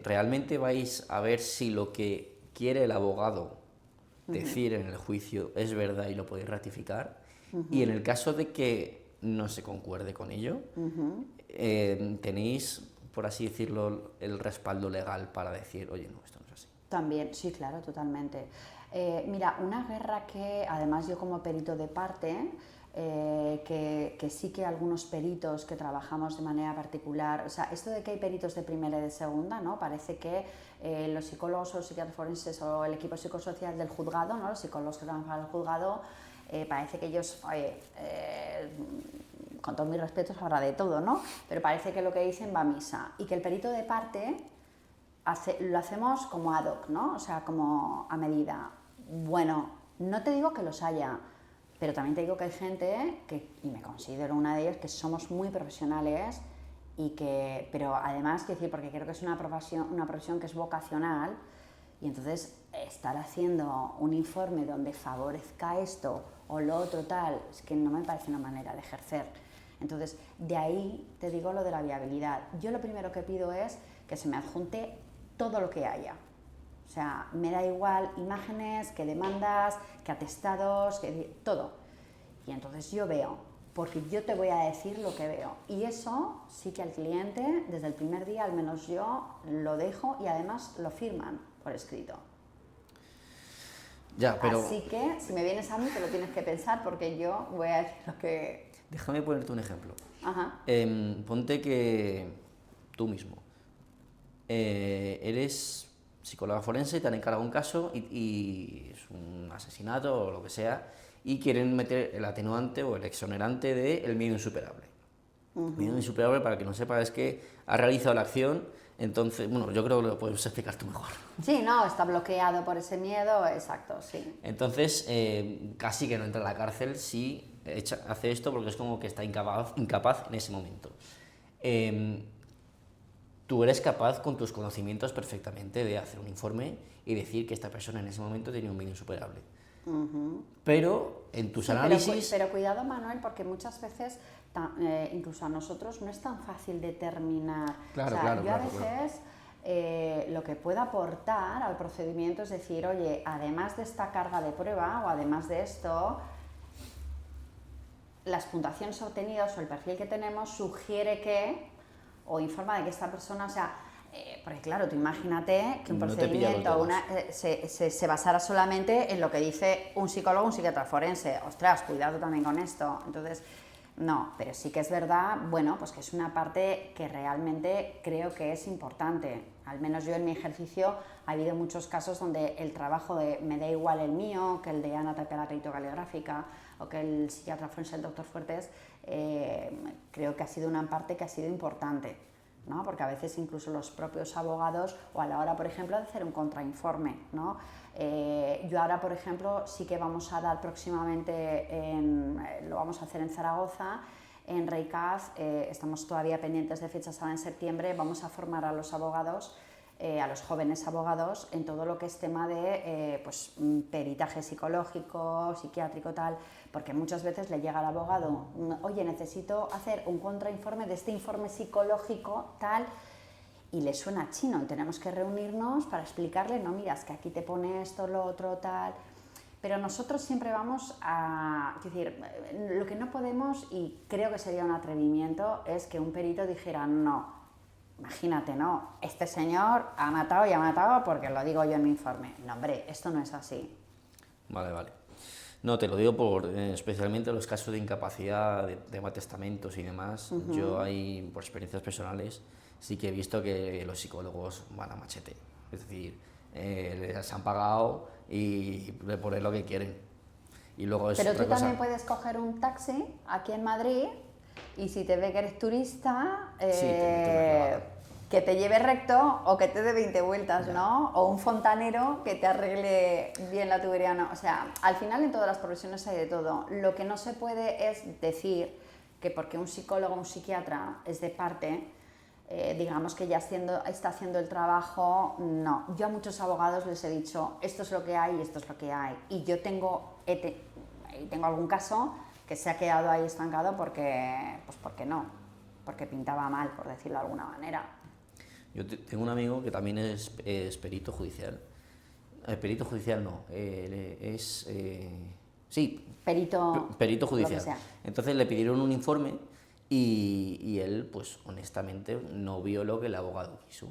¿Realmente vais a ver si lo que quiere el abogado decir en el juicio es verdad y lo podéis ratificar? Y en el caso de que no se concuerde con ello, ¿tenéis, por así decirlo, el respaldo legal para decir, oye, no, esto no es así? También, sí, claro, totalmente. Mira, una guerra que además yo como perito de parte, que sí que algunos peritos que trabajamos de manera particular, o sea, esto de que hay peritos de primera y de segunda, ¿no? Parece que los psicólogos o los psiquiatras forenses o el equipo psicosocial del juzgado, ¿no? Los psicólogos que trabajan para el juzgado, parece que ellos, con todos mis respetos, habrá de todo, ¿no? Pero parece que lo que dicen va a misa y que el perito de parte lo hacemos como ad hoc, ¿no? O sea, como a medida. Bueno, no te digo que los haya, pero también te digo que hay gente, y me considero una de ellas, que somos muy profesionales pero además, quiero decir, porque creo que es una profesión que es vocacional, y entonces estar haciendo un informe donde favorezca esto o lo otro tal, es que no me parece una manera de ejercer. Entonces, de ahí te digo lo de la viabilidad. Yo lo primero que pido es que se me adjunte todo lo que haya. O sea, me da igual imágenes, que demandas, que atestados, todo. Y entonces yo veo, porque yo te voy a decir lo que veo. Y eso sí que al cliente, desde el primer día, al menos yo, lo dejo y además lo firman por escrito. Ya, pero... Así que, si me vienes a mí, te lo tienes que pensar porque yo voy a decir lo que... Déjame ponerte un ejemplo. Ajá. Ponte que tú mismo eres psicóloga forense, te han encargado un caso y es un asesinato o lo que sea y quieren meter el atenuante o el exonerante de el miedo insuperable. El miedo insuperable, para que no sepa, es que ha realizado la acción, entonces, bueno, yo creo que lo puedes explicar tú mejor. Sí, no, está bloqueado por ese miedo, exacto, sí. Entonces, casi que no entra a la cárcel si hace esto porque es como que está incapaz en ese momento. Tú eres capaz con tus conocimientos perfectamente de hacer un informe y decir que esta persona en ese momento tenía un miedo insuperable. Pero en tus análisis... Pero cuidado, Manuel, porque muchas veces, incluso a nosotros, no es tan fácil determinar. Claro, o sea, claro, yo claro, a veces lo que puedo aportar al procedimiento es decir, oye, además de esta carga de prueba o además de esto, las puntuaciones obtenidas o el perfil que tenemos sugiere que, o informa de que esta persona, o sea, porque claro, tú imagínate que un procedimiento se basara solamente en lo que dice un psicólogo o un psiquiatra forense. Ostras, cuidado también con esto. Entonces, no, pero sí que es verdad, bueno, pues que es una parte que realmente creo que es importante. Al menos yo en mi ejercicio ha habido muchos casos donde el trabajo de me da igual el mío que el de Ana Tapia, la perito-caliográfica, o que el psiquiatra forense, el doctor Fuertes, creo que ha sido una parte que ha sido importante. ¿no? Porque a veces incluso los propios abogados, o a la hora, por ejemplo, de hacer un contrainforme, ¿no? Yo ahora, por ejemplo, sí que vamos a dar próximamente, lo vamos a hacer en Zaragoza, en REICAF, estamos todavía pendientes de fechas ahora en septiembre, vamos a formar a los abogados, a los jóvenes abogados, en todo lo que es tema de pues, peritaje psicológico, psiquiátrico, tal, porque muchas veces le llega al abogado, oye, necesito hacer un contrainforme de este informe psicológico, tal, y le suena chino y tenemos que reunirnos para explicarle, no, mira, es que aquí te pone esto, lo otro, tal. Pero nosotros siempre vamos a... Es decir, lo que no podemos, y creo que sería un atrevimiento, es que un perito dijera, no, imagínate, no, este señor ha matado y ha matado porque lo digo yo en mi informe. No, hombre, esto no es así. Vale, vale. No, te lo digo por especialmente los casos de incapacidad, de tema testamentos y demás. Yo ahí, por experiencias personales, sí que he visto que los psicólogos van a machete. Es decir, les han pagado y le ponen lo que quieren. Y luego es Pero otra tú cosa. también puedes coger un taxi aquí en Madrid y si te ve que eres turista, Sí, te mete una clavada. que te lleve recto o que te dé 20 vueltas, Ya. ¿no? O un fontanero que te arregle bien la tubería, ¿no? O sea, al final en todas las profesiones hay de todo. Lo que no se puede es decir que porque un psicólogo o un psiquiatra es de parte, digamos que ya está haciendo el trabajo, no. Yo a muchos abogados les he dicho, esto es lo que hay y esto es lo que hay. Y yo tengo algún caso que se ha quedado ahí estancado porque no, porque pintaba mal, por decirlo de alguna manera. Yo tengo un amigo que también es perito judicial. Perito judicial no, sí, Perito, perito lo que judicial. sea. Entonces le pidieron un informe y él, pues honestamente, no vio lo que el abogado quiso.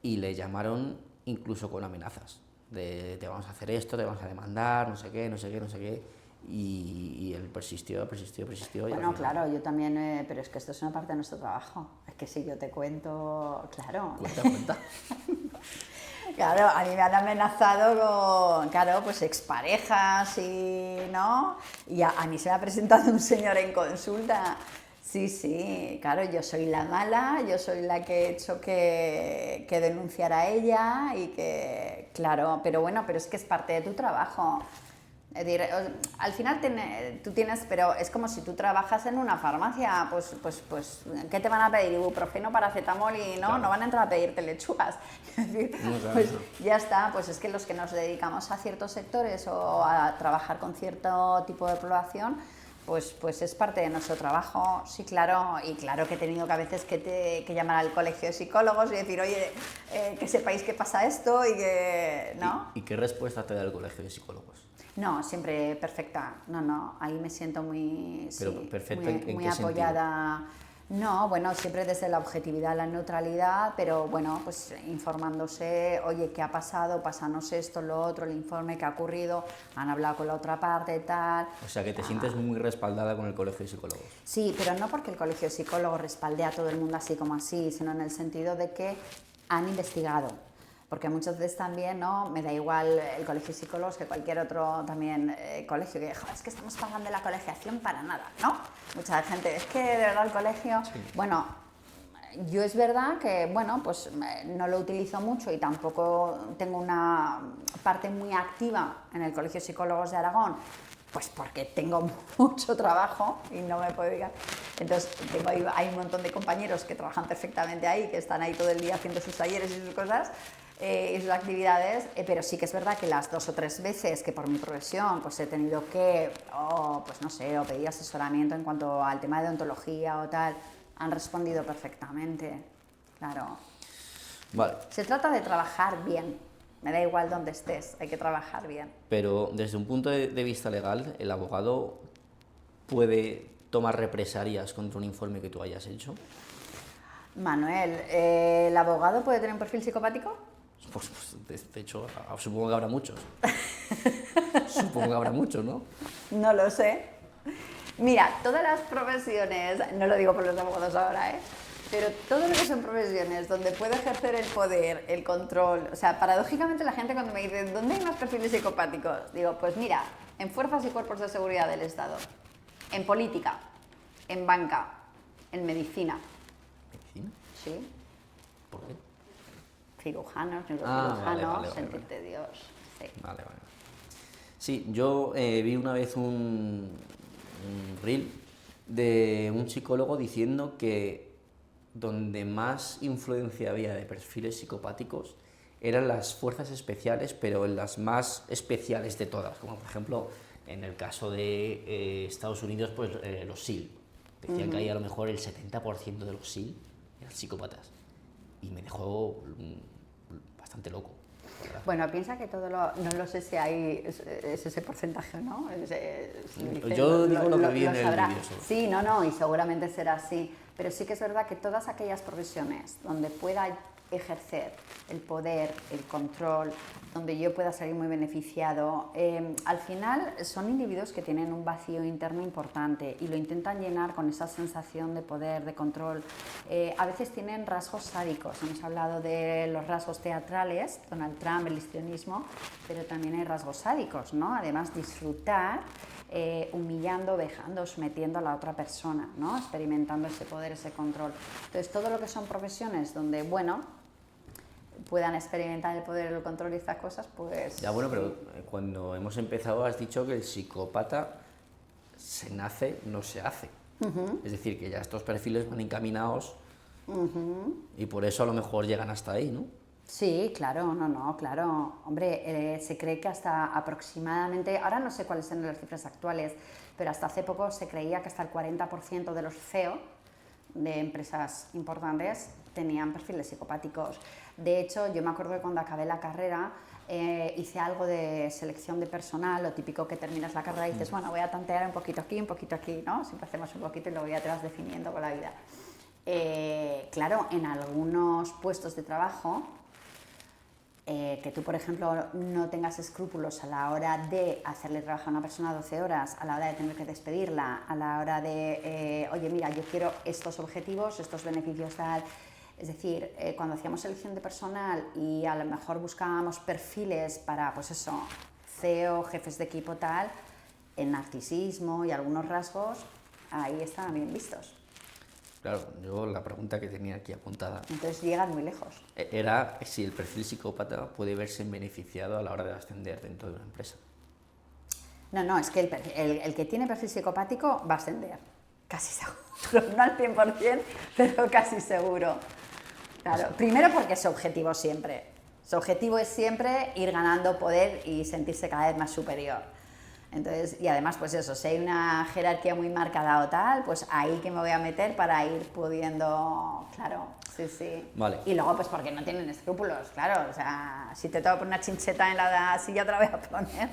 Y le llamaron incluso con amenazas, de te vamos a hacer esto, te vamos a demandar, no sé qué, no sé qué, no sé qué. Y él persistió. Y Bueno, al final, claro, yo también, pero es que esto es una parte de nuestro trabajo. Es que si yo te cuento, claro. cuenta. Claro, a mí me han amenazado con, claro, pues exparejas y, ¿no? Y a mí se me ha presentado un señor en consulta. Sí, claro, yo soy la mala, yo soy la que he hecho que denunciar a ella y que, claro, pero bueno, pero es que es parte de tu trabajo. Es decir, al final tú tienes, pero es como si tú trabajas en una farmacia, pues, ¿qué te van a pedir? Ibuprofeno, paracetamol y no, Claro. no van a entrar a pedirte lechugas. Es decir, No, claro, pues no. ya está, pues es que los que nos dedicamos a ciertos sectores o a trabajar con cierto tipo de población, pues es parte de nuestro trabajo, sí, claro, y claro que he tenido que a veces que llamar al colegio de psicólogos y decir, oye, que sepáis que pasa esto y que, ¿no? ¿Y qué respuesta te da el colegio de psicólogos? No, siempre perfecta. No, ahí me siento muy, Pero sí, perfecta, muy, ¿en muy qué apoyada. No, bueno, siempre desde la objetividad, la neutralidad, pero bueno, pues informándose, oye, ¿qué ha pasado? Pásanos esto, lo otro, el informe, ¿qué ha ocurrido? Han hablado con la otra parte, tal. O sea, que te sientes muy respaldada con el colegio de psicólogos. Sí, pero no porque el colegio de psicólogos respalde a todo el mundo así como así, sino en el sentido de que han investigado. Porque muchas veces también, ¿no? Me da igual el colegio de psicólogos que cualquier otro también colegio, que es que estamos pagando la colegiación para nada, ¿no? Mucha gente, es que de verdad el colegio, Sí. bueno, yo es verdad que, bueno, pues no lo utilizo mucho y tampoco tengo una parte muy activa en el Colegio de Psicólogos de Aragón, pues porque tengo mucho trabajo y no me puedo dedicar. Entonces, hay un montón de compañeros que trabajan perfectamente ahí, que están ahí todo el día haciendo sus talleres y sus cosas y sus actividades, pero sí que es verdad que las 2 o 3 veces que por mi profesión pues he tenido que, pues no sé, o pedir asesoramiento en cuanto al tema de odontología o tal, han respondido perfectamente, claro. Vale, Se trata de trabajar bien, me da igual dónde estés, hay que trabajar bien. pero desde un punto de vista legal, ¿el abogado puede tomar represalias contra un informe que tú hayas hecho? Manuel, ¿el abogado puede tener un perfil psicopático? Pues de hecho, supongo que habrá muchos. Supongo que habrá muchos, ¿no? No lo sé. Mira, todas las profesiones, no lo digo por los abogados ahora, pero todo lo que son profesiones donde puedo ejercer el poder, el control, o sea, paradójicamente la gente cuando me dice, ¿dónde hay más perfiles psicopáticos? Digo, pues mira, en fuerzas y cuerpos de seguridad del Estado, en política, en banca, en medicina. ¿Medicina? Sí. ¿Por qué? Cirujanos, Vale, neurocirujanos, sentirte Dios. Sí. Vale. Sí, yo vi una vez un reel de un psicólogo diciendo que donde más influencia había de perfiles psicopáticos eran las fuerzas especiales, pero en las más especiales de todas, como por ejemplo en el caso de Estados Unidos, pues los SEAL. Decían que ahí a lo mejor el 70% de los SEAL eran psicópatas. Y me dejó bastante loco. Bueno, piensa que no lo sé si hay ese porcentaje o no. Yo digo lo que vi en el vídeo. Sí, no, y seguramente será así. Pero sí que es verdad que todas aquellas profesiones donde pueda ejercer el poder, el control, donde yo pueda salir muy beneficiado, al final son individuos que tienen un vacío interno importante y lo intentan llenar con esa sensación de poder, de control. A veces tienen rasgos sádicos. Hemos hablado de los rasgos teatrales, Donald Trump, el histrionismo, pero también hay rasgos sádicos, ¿no? Además, disfrutar humillando, vejando, sometiendo a la otra persona, ¿no? Experimentando ese poder, ese control. Entonces, todo lo que son profesiones donde, bueno, puedan experimentar el poder, el control y estas cosas, pues... Ya, bueno, pero cuando hemos empezado has dicho que el psicópata se nace, no se hace. Es decir, que ya estos perfiles van encaminados y por eso a lo mejor llegan hasta ahí, ¿no? Sí, claro, claro. Hombre, se cree que hasta aproximadamente, ahora no sé cuáles son las cifras actuales, pero hasta hace poco se creía que hasta el 40% de los CEO de empresas importantes tenían perfiles psicopáticos. De hecho, yo me acuerdo que cuando acabé la carrera hice algo de selección de personal, lo típico que terminas la carrera y dices, bueno, voy a tantear un poquito aquí, ¿no? Siempre hacemos un poquito y luego ya te vas definiendo con la vida. Claro, en algunos puestos de trabajo, que tú, por ejemplo, no tengas escrúpulos a la hora de hacerle trabajar a una persona 12 horas, a la hora de tener que despedirla, a la hora de, oye, mira, yo quiero estos objetivos, estos beneficios, tal. Es decir, cuando hacíamos selección de personal y a lo mejor buscábamos perfiles para, pues eso, CEO, jefes de equipo, tal, el narcisismo y algunos rasgos, ahí estaban bien vistos. Claro, yo la pregunta que tenía aquí apuntada... Entonces llegan muy lejos. Era si el perfil psicópata puede verse beneficiado a la hora de ascender dentro de una empresa. No, es que el que tiene perfil psicopático va a ascender, casi seguro, no al 100%, pero casi seguro. Claro, primero porque su objetivo siempre. Su objetivo es siempre ir ganando poder y sentirse cada vez más superior. Entonces, y además, pues eso, si hay una jerarquía muy marcada o tal, pues ahí que me voy a meter para ir pudiendo, claro, sí. Vale. Y luego, pues porque no tienen escrúpulos, claro, o sea, si te tengo que poner una chincheta en la silla, te la voy a poner.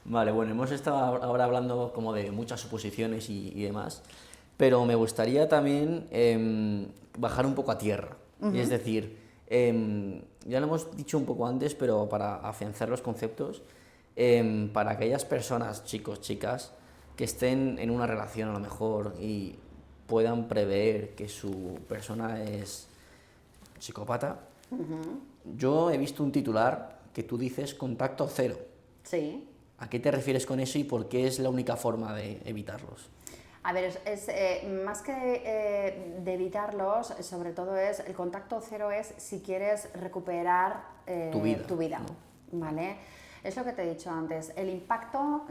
Vale, bueno, hemos estado ahora hablando como de muchas suposiciones y demás, pero me gustaría también bajar un poco a tierra. Es decir, ya lo hemos dicho un poco antes, pero para afianzar los conceptos, para aquellas personas, chicos, chicas, que estén en una relación a lo mejor y puedan prever que su persona es psicópata, yo he visto un titular que tú dices contacto cero. Sí. ¿A qué te refieres con eso y por qué es la única forma de evitarlos? A ver, más que de evitarlos, sobre todo es, el contacto cero es si quieres recuperar tu vida, ¿no? ¿Vale? Es lo que te he dicho antes, el impacto,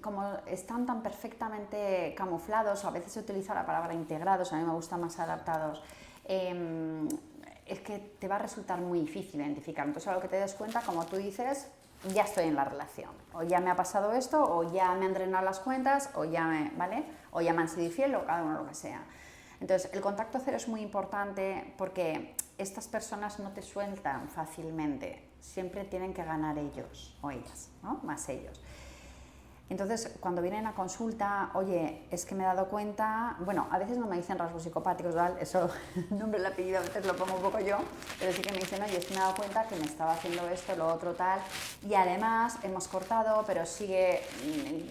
como están tan perfectamente camuflados, o a veces se utiliza la palabra integrados, a mí me gusta más adaptados, es que te va a resultar muy difícil identificar. Entonces, a lo que te des cuenta, como tú dices, ya estoy en la relación, o ya me ha pasado esto, o ya me han drenado las cuentas, o ya me han sido infiel, o cada uno lo que sea. Entonces, el contacto cero es muy importante porque estas personas no te sueltan fácilmente, siempre tienen que ganar ellos o ellas, ¿no? Más ellos. Entonces, cuando vienen a consulta, oye, es que me he dado cuenta, bueno, a veces no me dicen rasgos psicopáticos, ¿vale? Eso, el nombre y el apellido a veces lo pongo un poco yo, pero sí que me dicen, oye, es que me he dado cuenta que me estaba haciendo esto, lo otro, tal, y además hemos cortado, pero sigue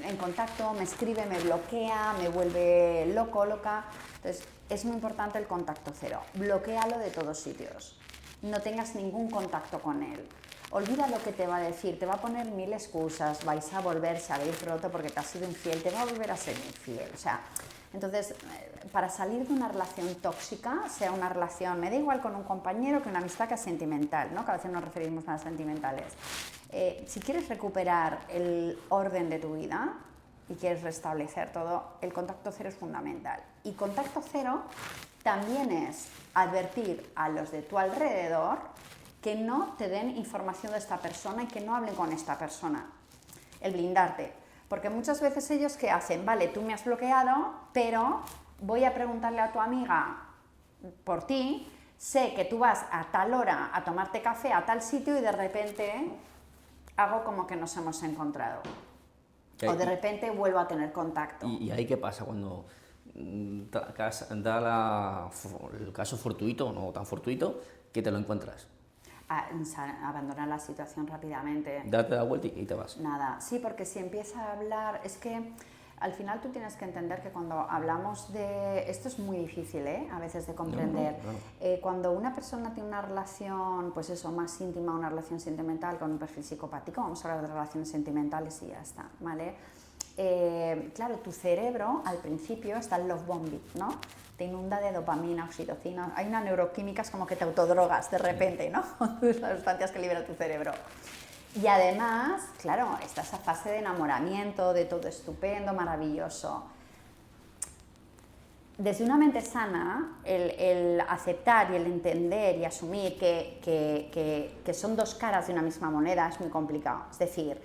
en contacto, me escribe, me bloquea, me vuelve loco, loca. Entonces, es muy importante el contacto cero, bloquéalo de todos sitios, no tengas ningún contacto con él. Olvida lo que te va a decir, te va a poner 1000 excusas, vais a volver, se habéis roto porque te has sido infiel, te va a volver a ser infiel. O sea, Entonces, para salir de una relación tóxica, sea una relación, me da igual con un compañero que una amistad que es sentimental, ¿no? Que a veces nos referimos más a sentimentales. Si quieres recuperar el orden de tu vida y quieres restablecer todo, el contacto cero es fundamental. Y contacto cero también es advertir a los de tu alrededor que no te den información de esta persona y que no hablen con esta persona. El blindarte. Porque muchas veces ellos, ¿qué hacen? Vale, tú me has bloqueado, pero voy a preguntarle a tu amiga por ti, sé que tú vas a tal hora a tomarte café a tal sitio y de repente hago como que nos hemos encontrado. O de repente vuelvo a tener contacto. ¿Y ahí qué pasa cuando da el caso fortuito, no tan fortuito, que te lo encuentras? Abandonar la situación rápidamente. Darte la vuelta y te vas. Nada, sí, porque si empieza a hablar, es que al final tú tienes que entender que cuando hablamos de... Esto es muy difícil, a veces de comprender. No. Cuando una persona tiene una relación, pues eso, más íntima, una relación sentimental con un perfil psicopático, vamos a hablar de relaciones sentimentales y ya está, ¿vale? Claro, tu cerebro al principio está en love bombing, ¿no? Te inunda de dopamina, oxitocina, hay una neuroquímica, es como que te autodrogas de repente, ¿no? Con las sustancias que libera tu cerebro. Y además, claro, está esa fase de enamoramiento, de todo estupendo, maravilloso. Desde una mente sana, el aceptar y el entender y asumir que son dos caras de una misma moneda es muy complicado. Es decir,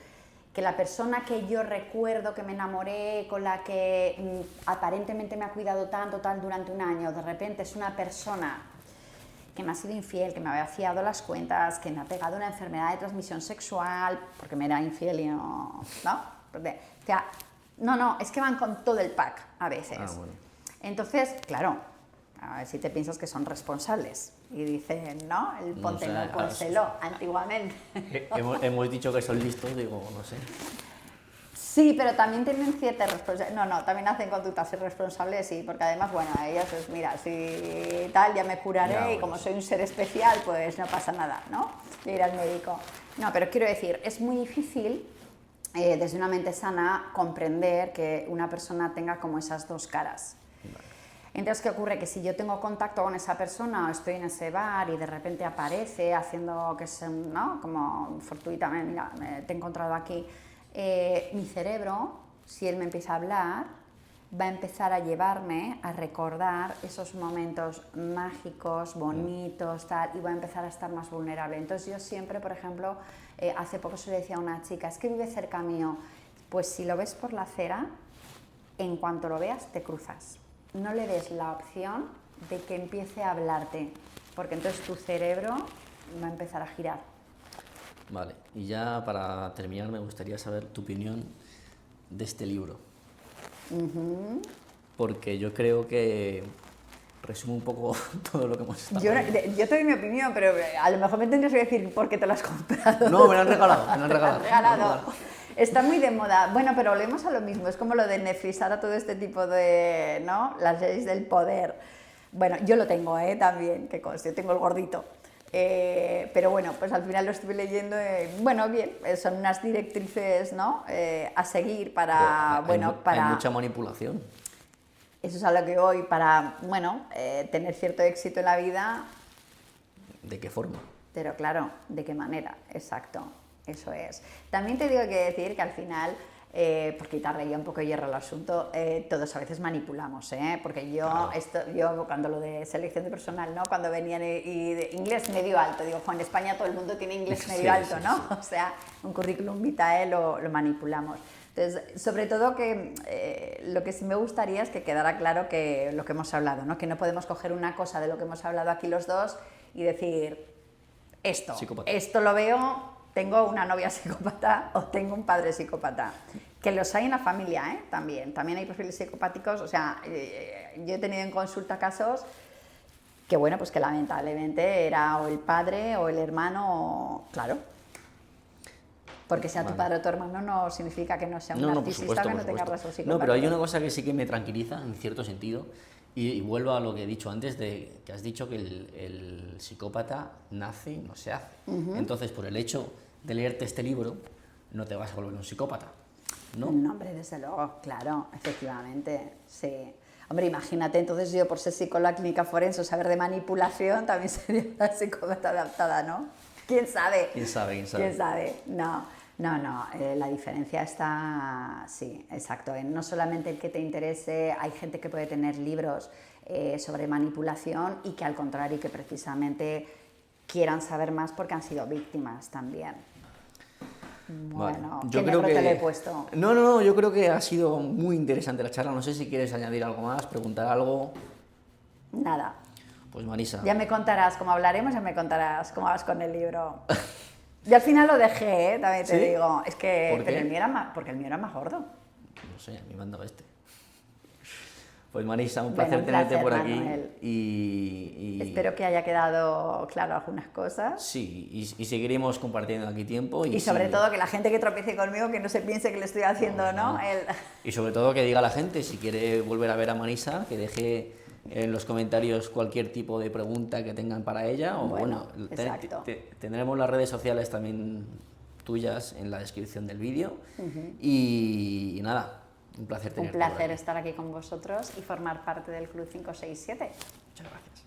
que la persona que yo recuerdo que me enamoré, con la que aparentemente me ha cuidado tanto, tal, durante un año, de repente es una persona que me ha sido infiel, que me había fiado las cuentas, que me ha pegado una enfermedad de transmisión sexual, porque me era infiel y no... O sea, no, es que van con todo el pack a veces. Bueno. Entonces, claro, a ver si te piensas que son responsables. Y dicen, ¿no? El póntelo, pónselo, antiguamente. Hemos dicho que son listos, digo, no sé. Sí, pero también tienen cierta responsabilidad. No, también hacen conductas irresponsables, sí, porque además, bueno, ellos, pues mira, si tal, ya me curaré y como soy un ser especial, pues no pasa nada, ¿no? De ir al médico. No, pero quiero decir, es muy difícil, desde una mente sana, comprender que una persona tenga como esas dos caras. Entonces, ¿qué ocurre? Que si yo tengo contacto con esa persona o estoy en ese bar y de repente aparece haciendo que es, ¿no? Como fortuitamente, mira, te he encontrado aquí, mi cerebro, si él me empieza a hablar, va a empezar a llevarme a recordar esos momentos mágicos, bonitos, tal, y voy a empezar a estar más vulnerable. Entonces yo siempre, por ejemplo, hace poco se le decía a una chica, es que vive cerca mío, pues si lo ves por la acera, en cuanto lo veas te cruzas. No le des la opción de que empiece a hablarte, porque entonces tu cerebro va a empezar a girar. Vale, y ya para terminar me gustaría saber tu opinión de este libro. Porque yo creo que resume un poco todo lo que hemos estado hablando. Yo te doy mi opinión, pero a lo mejor me tendrías que decir por qué te lo has comprado. No, me lo han regalado, Está muy de moda. Bueno, pero volvemos a lo mismo. Es como lo de Netflix, ahora todo este tipo de, ¿no? Las leyes del poder. Bueno, yo lo tengo, también, que conste, yo tengo el gordito. Pero bueno, pues al final lo estuve leyendo. Bueno, bien, son unas directrices, ¿no? A seguir para, Hay mucha manipulación. Eso es a lo que voy, para, bueno, tener cierto éxito en la vida. ¿De qué forma? Pero claro, ¿de qué manera? Exacto. Eso es. También te digo que decir que al final, por quitarle ya un poco de hierro al asunto, todos a veces manipulamos, porque yo cuando lo de selección de personal, ¿no? Cuando venían y de inglés medio alto, digo, en España todo el mundo tiene inglés medio alto, ¿no? Sí. O sea, un currículum vitae lo manipulamos. Entonces, sobre todo que lo que sí me gustaría es que quedara claro que lo que hemos hablado, ¿no? Que no podemos coger una cosa de lo que hemos hablado aquí los dos y decir, esto lo veo... Tengo una novia psicópata o tengo un padre psicópata, que los hay en la familia, también hay perfiles psicopáticos, o sea, yo he tenido en consulta casos que, bueno, pues que lamentablemente era o el padre o el hermano, claro, porque sea tu padre o tu hermano no significa que no sea un narcisista, que no tenga rasgos psicopáticos. No, pero hay una cosa que sí que me tranquiliza, en cierto sentido, y vuelvo a lo que he dicho antes, que has dicho que el psicópata nace y no se hace. Entonces, por el hecho de leerte este libro, no te vas a volver un psicópata, ¿no? No, hombre, desde luego, claro, efectivamente, sí. Hombre, imagínate, entonces yo por ser psicóloga clínica forense o saber de manipulación también sería una psicópata adaptada, ¿no? ¿Quién sabe? ¿Quién sabe? ¿Quién sabe? ¿Quién sabe? No, la diferencia está, sí, exacto, en no solamente el que te interese, hay gente que puede tener libros sobre manipulación y que al contrario, que precisamente quieran saber más porque han sido víctimas también. Bueno, Vale. ¿qué negro te lo he puesto? No, yo creo que ha sido muy interesante la charla. No sé si quieres añadir algo más, preguntar algo. Nada. Pues Marisa. Ya me contarás cómo hablaremos, ya me contarás cómo vas con el libro. Y al final lo dejé, también te ¿Sí? digo. Es que ¿Por pero qué? porque el mío era más gordo. No sé, a mí me andaba este. Pues Marisa, un Bueno, placer un tenerte placer, por aquí. Manuel. Y Espero que haya quedado claro algunas cosas. sí, y seguiremos compartiendo aquí tiempo. Y sobre si- todo que la gente que tropiece conmigo, que no se piense que le estoy haciendo, ¿no? Y sobre todo que diga a la gente, si quiere volver a ver a Marisa, que deje en los comentarios cualquier tipo de pregunta que tengan para ella. O Bueno, bueno, exacto. tendremos las redes sociales también tuyas en la descripción del vídeo. Y nada, un placer Un tenerte por placer aquí. estar aquí con vosotros y formar parte del Club 567. Muchas gracias.